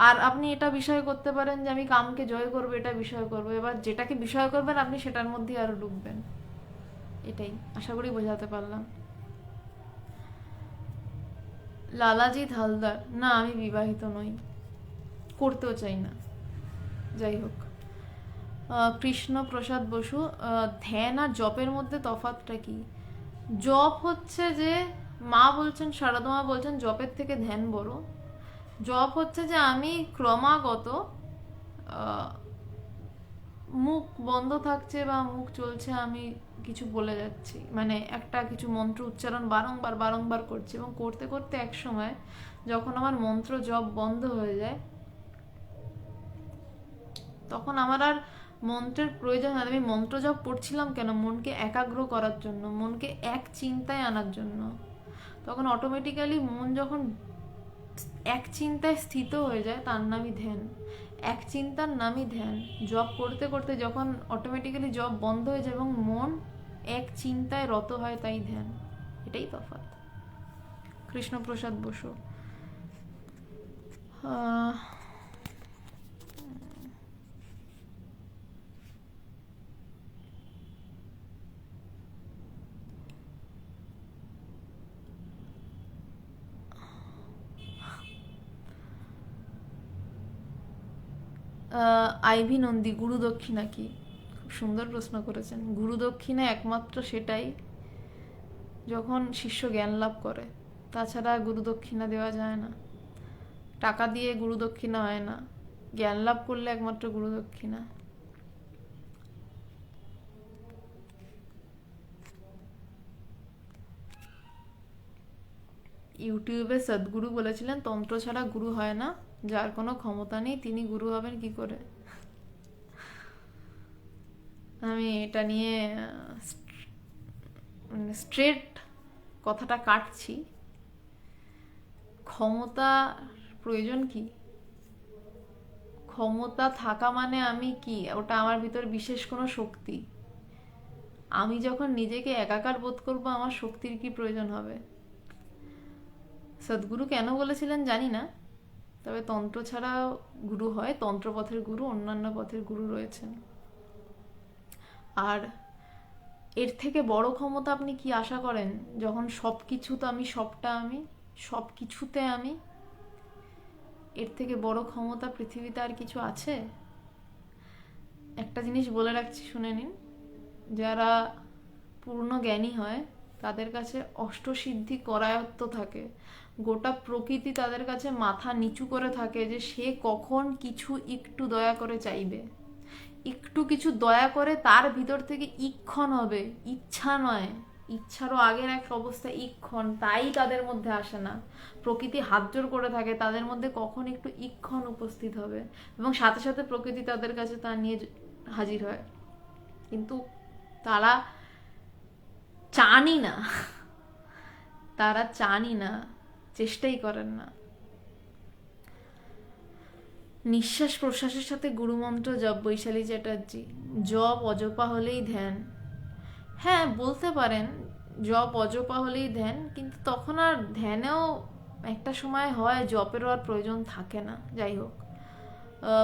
আর আপনি এটা বিষয় করতে পারেন যে আমি কামকে জয় করব, এটা বিষয় করব। এবার যেটাকে বিষয় করবেন আপনি সেটার মধ্যে আরো ডুববেন। এটাই আশা করি বোঝাতে পারলাম। লালাজি হালদার, না আমি বিবাহিত নই, করতেও চাই না। যাই হোক, কৃষ্ণ প্রসাদ বসু, ধ্যান আর জপের মধ্যে তফাৎটা কি? জপ হচ্ছে যে, মা বলছেন, শারদা মা বলছেন জপের থেকে ধ্যান বড়। জপ হচ্ছে যে আমি ক্রমাগত মুখ বন্ধ থাকছে বা মুখ চলছে, আমি কিছু বলে যাচ্ছি, মানে একটা কিছু মন্ত্র উচ্চারণ বারংবার বারংবার করছি, এবং করতে করতে এক সময় যখন আমার মন্ত্র জপ বন্ধ হয়ে যায়, তখন আমার আর মন্ত্রের প্রয়োজন হয়। আমি মন্ত্র জপ পড়ছিলাম কেন? মনকে একাগ্র করার জন্য, মনকে এক চিন্তায় আনার জন্য। তখন অটোমেটিক্যালি মন যখন এক চিন্তায় স্থিত হয়ে যায়, তার নামই ধ্যান। এক চিন্তার নামই ধ্যান। জব করতে করতে যখন অটোমেটিক্যালি জব বন্ধ হয়ে যায় এবং মন এক চিন্তায় রত হয়, তাই ধ্যান। এটাই তফাৎ। কৃষ্ণপ্রসাদ বসু, আইভি নন্দী, গুরু দক্ষিণা কি? খুব সুন্দর প্রশ্ন করেছেন। গুরু দক্ষিণা একমাত্র সেটাই যখন শিষ্য জ্ঞান লাভ করে, তাছাড়া গুরু দক্ষিণা দেওয়া যায় না। টাকা দিয়ে গুরু দক্ষিণা হয় না, জ্ঞান লাভ করলে একমাত্র গুরু দক্ষিণা। ইউটিউবে সদ্গুরু বলেছিলেন তন্ত্র ছাড়া গুরু হয় না, যার কোনো ক্ষমতা নেই তিনি গুরু হবেন কি করে? আমি এটা নিয়ে স্ট্রেট কথাটা কাটছি। ক্ষমতা প্রয়োজন কি? ক্ষমতা থাকা মানে আমি কি? ওটা আমার ভিতর বিশেষ কোনো শক্তি। আমি যখন নিজেকে একাকার বোধ করবো, আমার শক্তির কি প্রয়োজন হবে? সদ্গুরু কেন বলেছিলেন জানি না, তবে তন্ত্র ছাড়াও গুরু হয়, তন্ত্রপথের গুরু, অন্যান্য পথের গুরু রয়েছেন। আর এর থেকে বড় ক্ষমতা আপনি কি আশা করেন? যখন সব কিছু তো আমি, সবটা আমি, সব কিছুতে আমি, এর থেকে বড় ক্ষমতা পৃথিবীতে আর কিছু আছে? একটা জিনিস বলে রাখছি, শুনে নিন। যারা পূর্ণ জ্ঞানী হয় তাদের কাছে অষ্টসিদ্ধি করায়ত্ত থাকে। গোটা প্রকৃতি তাদের কাছে মাথা নিচু করে থাকে যে সে কখন কিছু একটু দয়া করে চাইবে, একটু কিছু দয়া করে তার ভিতর থেকে ইক্ষণ হবে, ইচ্ছা নয়। ইচ্ছারও আগের এক অবস্থা ইক্ষণ, তাই তাদের মধ্যে আসে না। প্রকৃতি হাত জোর করে থাকে তাদের মধ্যে কখন একটু ইক্ষণ উপস্থিত হবে, এবং সাথে সাথে প্রকৃতি তাদের কাছে তা নিয়ে হাজির হয়। কিন্তু তারা চানই না, তারা চানই না, চেষ্টাই করেন না। নিঃশ্বাস প্রশ্বাসের সাথে গুরুমন্ত্র জপ, বৈশালী চ্যাটার্জি। জপ অজপা হলেই ধ্যান, হ্যাঁ বলতে পারেন জপ অজপা হলেই ধ্যান, কিন্তু তখন আর ধ্যানেও একটা সময় হয় জপেরও আর প্রয়োজন থাকে না। যাই হোক,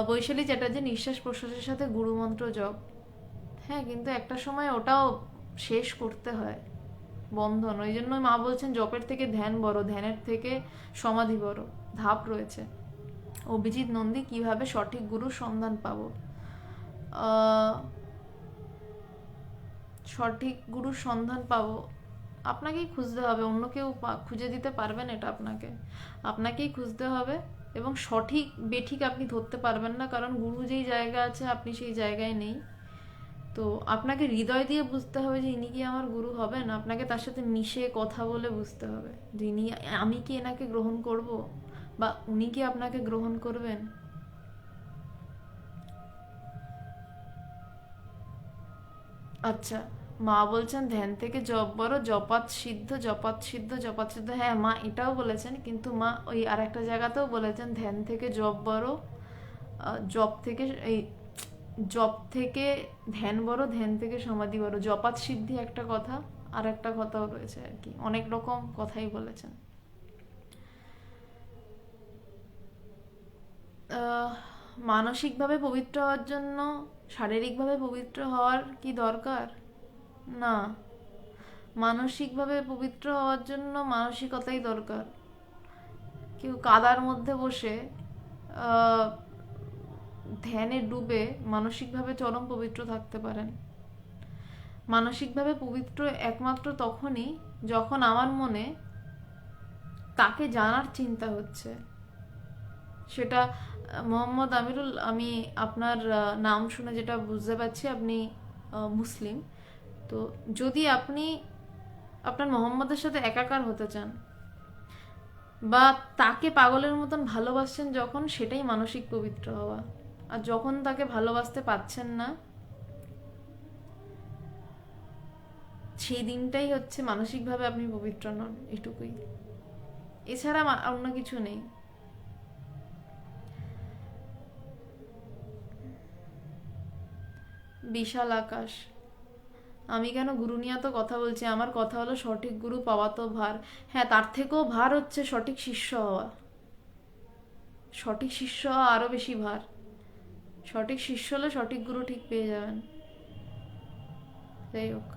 বৈশালী চ্যাটার্জি, নিঃশ্বাস প্রশ্বাসের সাথে গুরুমন্ত্র জপ, হ্যাঁ, কিন্তু একটা সময় ওটাও শেষ করতে হয়, বন্ধন। ওই জন্য মা বলছেন জপের থেকে ধ্যান বড়, ধ্যানের থেকে সমাধি বড়, ধাপ রয়েছে। অভিজিৎ নন্দী, কিভাবে সঠিক গুরুর সন্ধান পাবো? আহ, সঠিক গুরুর সন্ধান পাবো, আপনাকেই খুঁজতে হবে, অন্য কেউ খুঁজে দিতে পারবেন এটা আপনাকে, আপনাকেই খুঁজতে হবে। এবং সঠিক বেঠিক আপনি ধরতে পারবেন না, কারণ গুরু যেই জায়গা আছে আপনি সেই জায়গায় নেই। তো আপনাকে হৃদয় দিয়ে বুঝতে হবে যে ইনি কি আমার গুরু হবেন, আপনাকে তার সাথে মিশে কথা বলে বুঝতে হবে যে ইনি, আমি কি এনাকে গ্রহণ করব, বা উনি কি আপনাকে গ্রহণ করবেন। আচ্ছা, মা বলছেন ধ্যান থেকে জপ বড়, জপাত সিদ্ধ, জপাত সিদ্ধ, জপাত সিদ্ধ। হ্যাঁ, মা এটাও বলেছেন, কিন্তু মা ওই আর একটা জায়গাতেও বলেছেন ধ্যান থেকে জপ বড়, জপ থেকে এই জপ থেকে ধ্যান বড়, ধ্যান থেকে সমাধি বড়। জপাত সিদ্ধি একটা কথা, আর একটা কথাও রয়েছে আর কি, অনেক রকম কথাই বলেছেন। আহ, মানসিকভাবে পবিত্র হওয়ার জন্য শারীরিকভাবে পবিত্র হওয়ার কি দরকার? না, মানসিকভাবে পবিত্র হওয়ার জন্য মানসিকতাই দরকার। কেউ কাদার মধ্যে বসে আহ, ধ্যানে ডুবে মানসিকভাবে চরম পবিত্র থাকতে পারেন। মানসিকভাবে পবিত্র একমাত্র তখনই যখন আমার মনে তাকে জানার চিন্তা হচ্ছে। সেটা মোহাম্মদ আমিরুল, আমি আপনার নাম শুনে যেটা বুঝতে পারছি আপনি মুসলিম। তো যদি আপনি আপনার মোহাম্মদের সাথে একাকার হতে চান, বা তাকে পাগলের মতন ভালোবাসছেন যখন, সেটাই মানসিক পবিত্র হওয়া। আর যখন তাকে ভালোবাসতে পারছেন না, সেই দিনটাই হচ্ছে মানসিকভাবে আপনি পবিত্র নন, এটুকুই। এছাড়া অন্য কিছু নেই। বিশাল আকাশ, আমি কেন গুরু নিয়ে তো কথা বলছি, আমার কথা হলো সঠিক গুরু পাওয়া তো ভার। হ্যাঁ, তার থেকেও ভার হচ্ছে সঠিক শিষ্য হওয়া। সঠিক শিষ্য হওয়া আরো বেশি ভার। সঠিক শিষ্য হলে সঠিক গুরু ঠিক পেয়ে যাবেন। যাই হোক,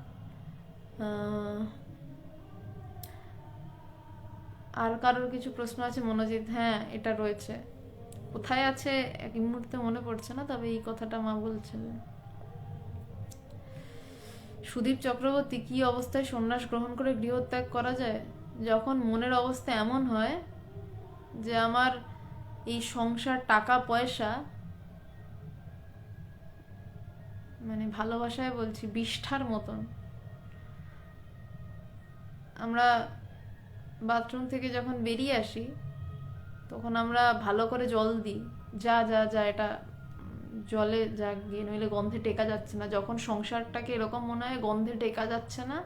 আর কারোর কিছু প্রশ্ন আছে? মনোজিৎ, হ্যাঁ এটা রয়েছে। কোথায় আছে এক মুহূর্তে মনে পড়ছে না, তবে এই কথাটা মা বলছিলেন। সুদীপ চক্রবর্তী, কি অবস্থায় সন্ন্যাস গ্রহণ করে গৃহত্যাগ করা যায়? যখন মনের অবস্থা এমন হয় যে আমার এই সংসার, টাকা পয়সা, মানে ভালোবাসায় বলছি বিষ্ঠার মতন। আমরা বাথরুম থেকে যখন বেরিয়ে আসি তখন আমরা ভালো করে জল দিই, যা যা যা এটা জলে যা গিয়ে, নইলে গন্ধে টেকা যাচ্ছে না। যখন সংসারটাকে এরকম মনে হয় গন্ধে টেকা যাচ্ছে না,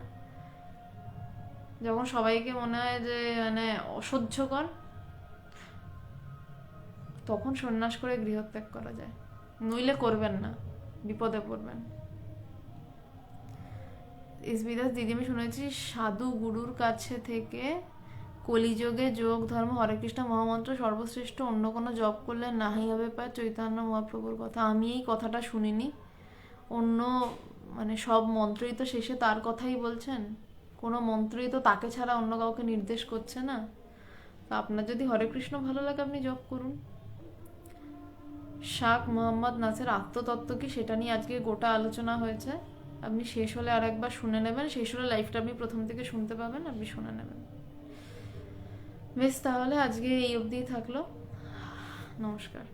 যখন সবাইকে মনে হয় যে মানে অসহ্যকর, তখন সন্ন্যাস করে গৃহত্যাগ করা যায়। নইলে করবেন না, বিপদে পড়বেন। এসবিদাস দিদি, আমি শুনেছি সাধু গুরুর কাছে থেকে কলিযুগে যোগ ধর্ম হরে কৃষ্ণ মহামন্ত্র সর্বশ্রেষ্ঠ, অন্য কোনো জপ করলে নাহি হবে পায় চৈতন্য মহাপ্রভুর কথা। আমি এই কথাটা শুনিনি। অন্য মানে সব মন্ত্রই তো শেষে তার কথাই বলছেন, কোনো মন্ত্রই তো তাকে ছাড়া অন্য কাউকে নির্দেশ করছে না। তো আপনার যদি হরে কৃষ্ণ ভালো লাগে আপনি জপ করুন। শাক মোহাম্মদ নাসের আত্মতত্ত্ব কি, সেটা নিয়ে আজকে গোটা আলোচনা হয়েছে। আপনি শেষ হলে আর একবার শুনে নেবেন, শেষ হলে লাইফটা আপনি প্রথম থেকে শুনতে পাবেন, আপনি শুনে নেবেন। বেশ, তাহলে আজকে এই অবধিই থাকলো। নমস্কার।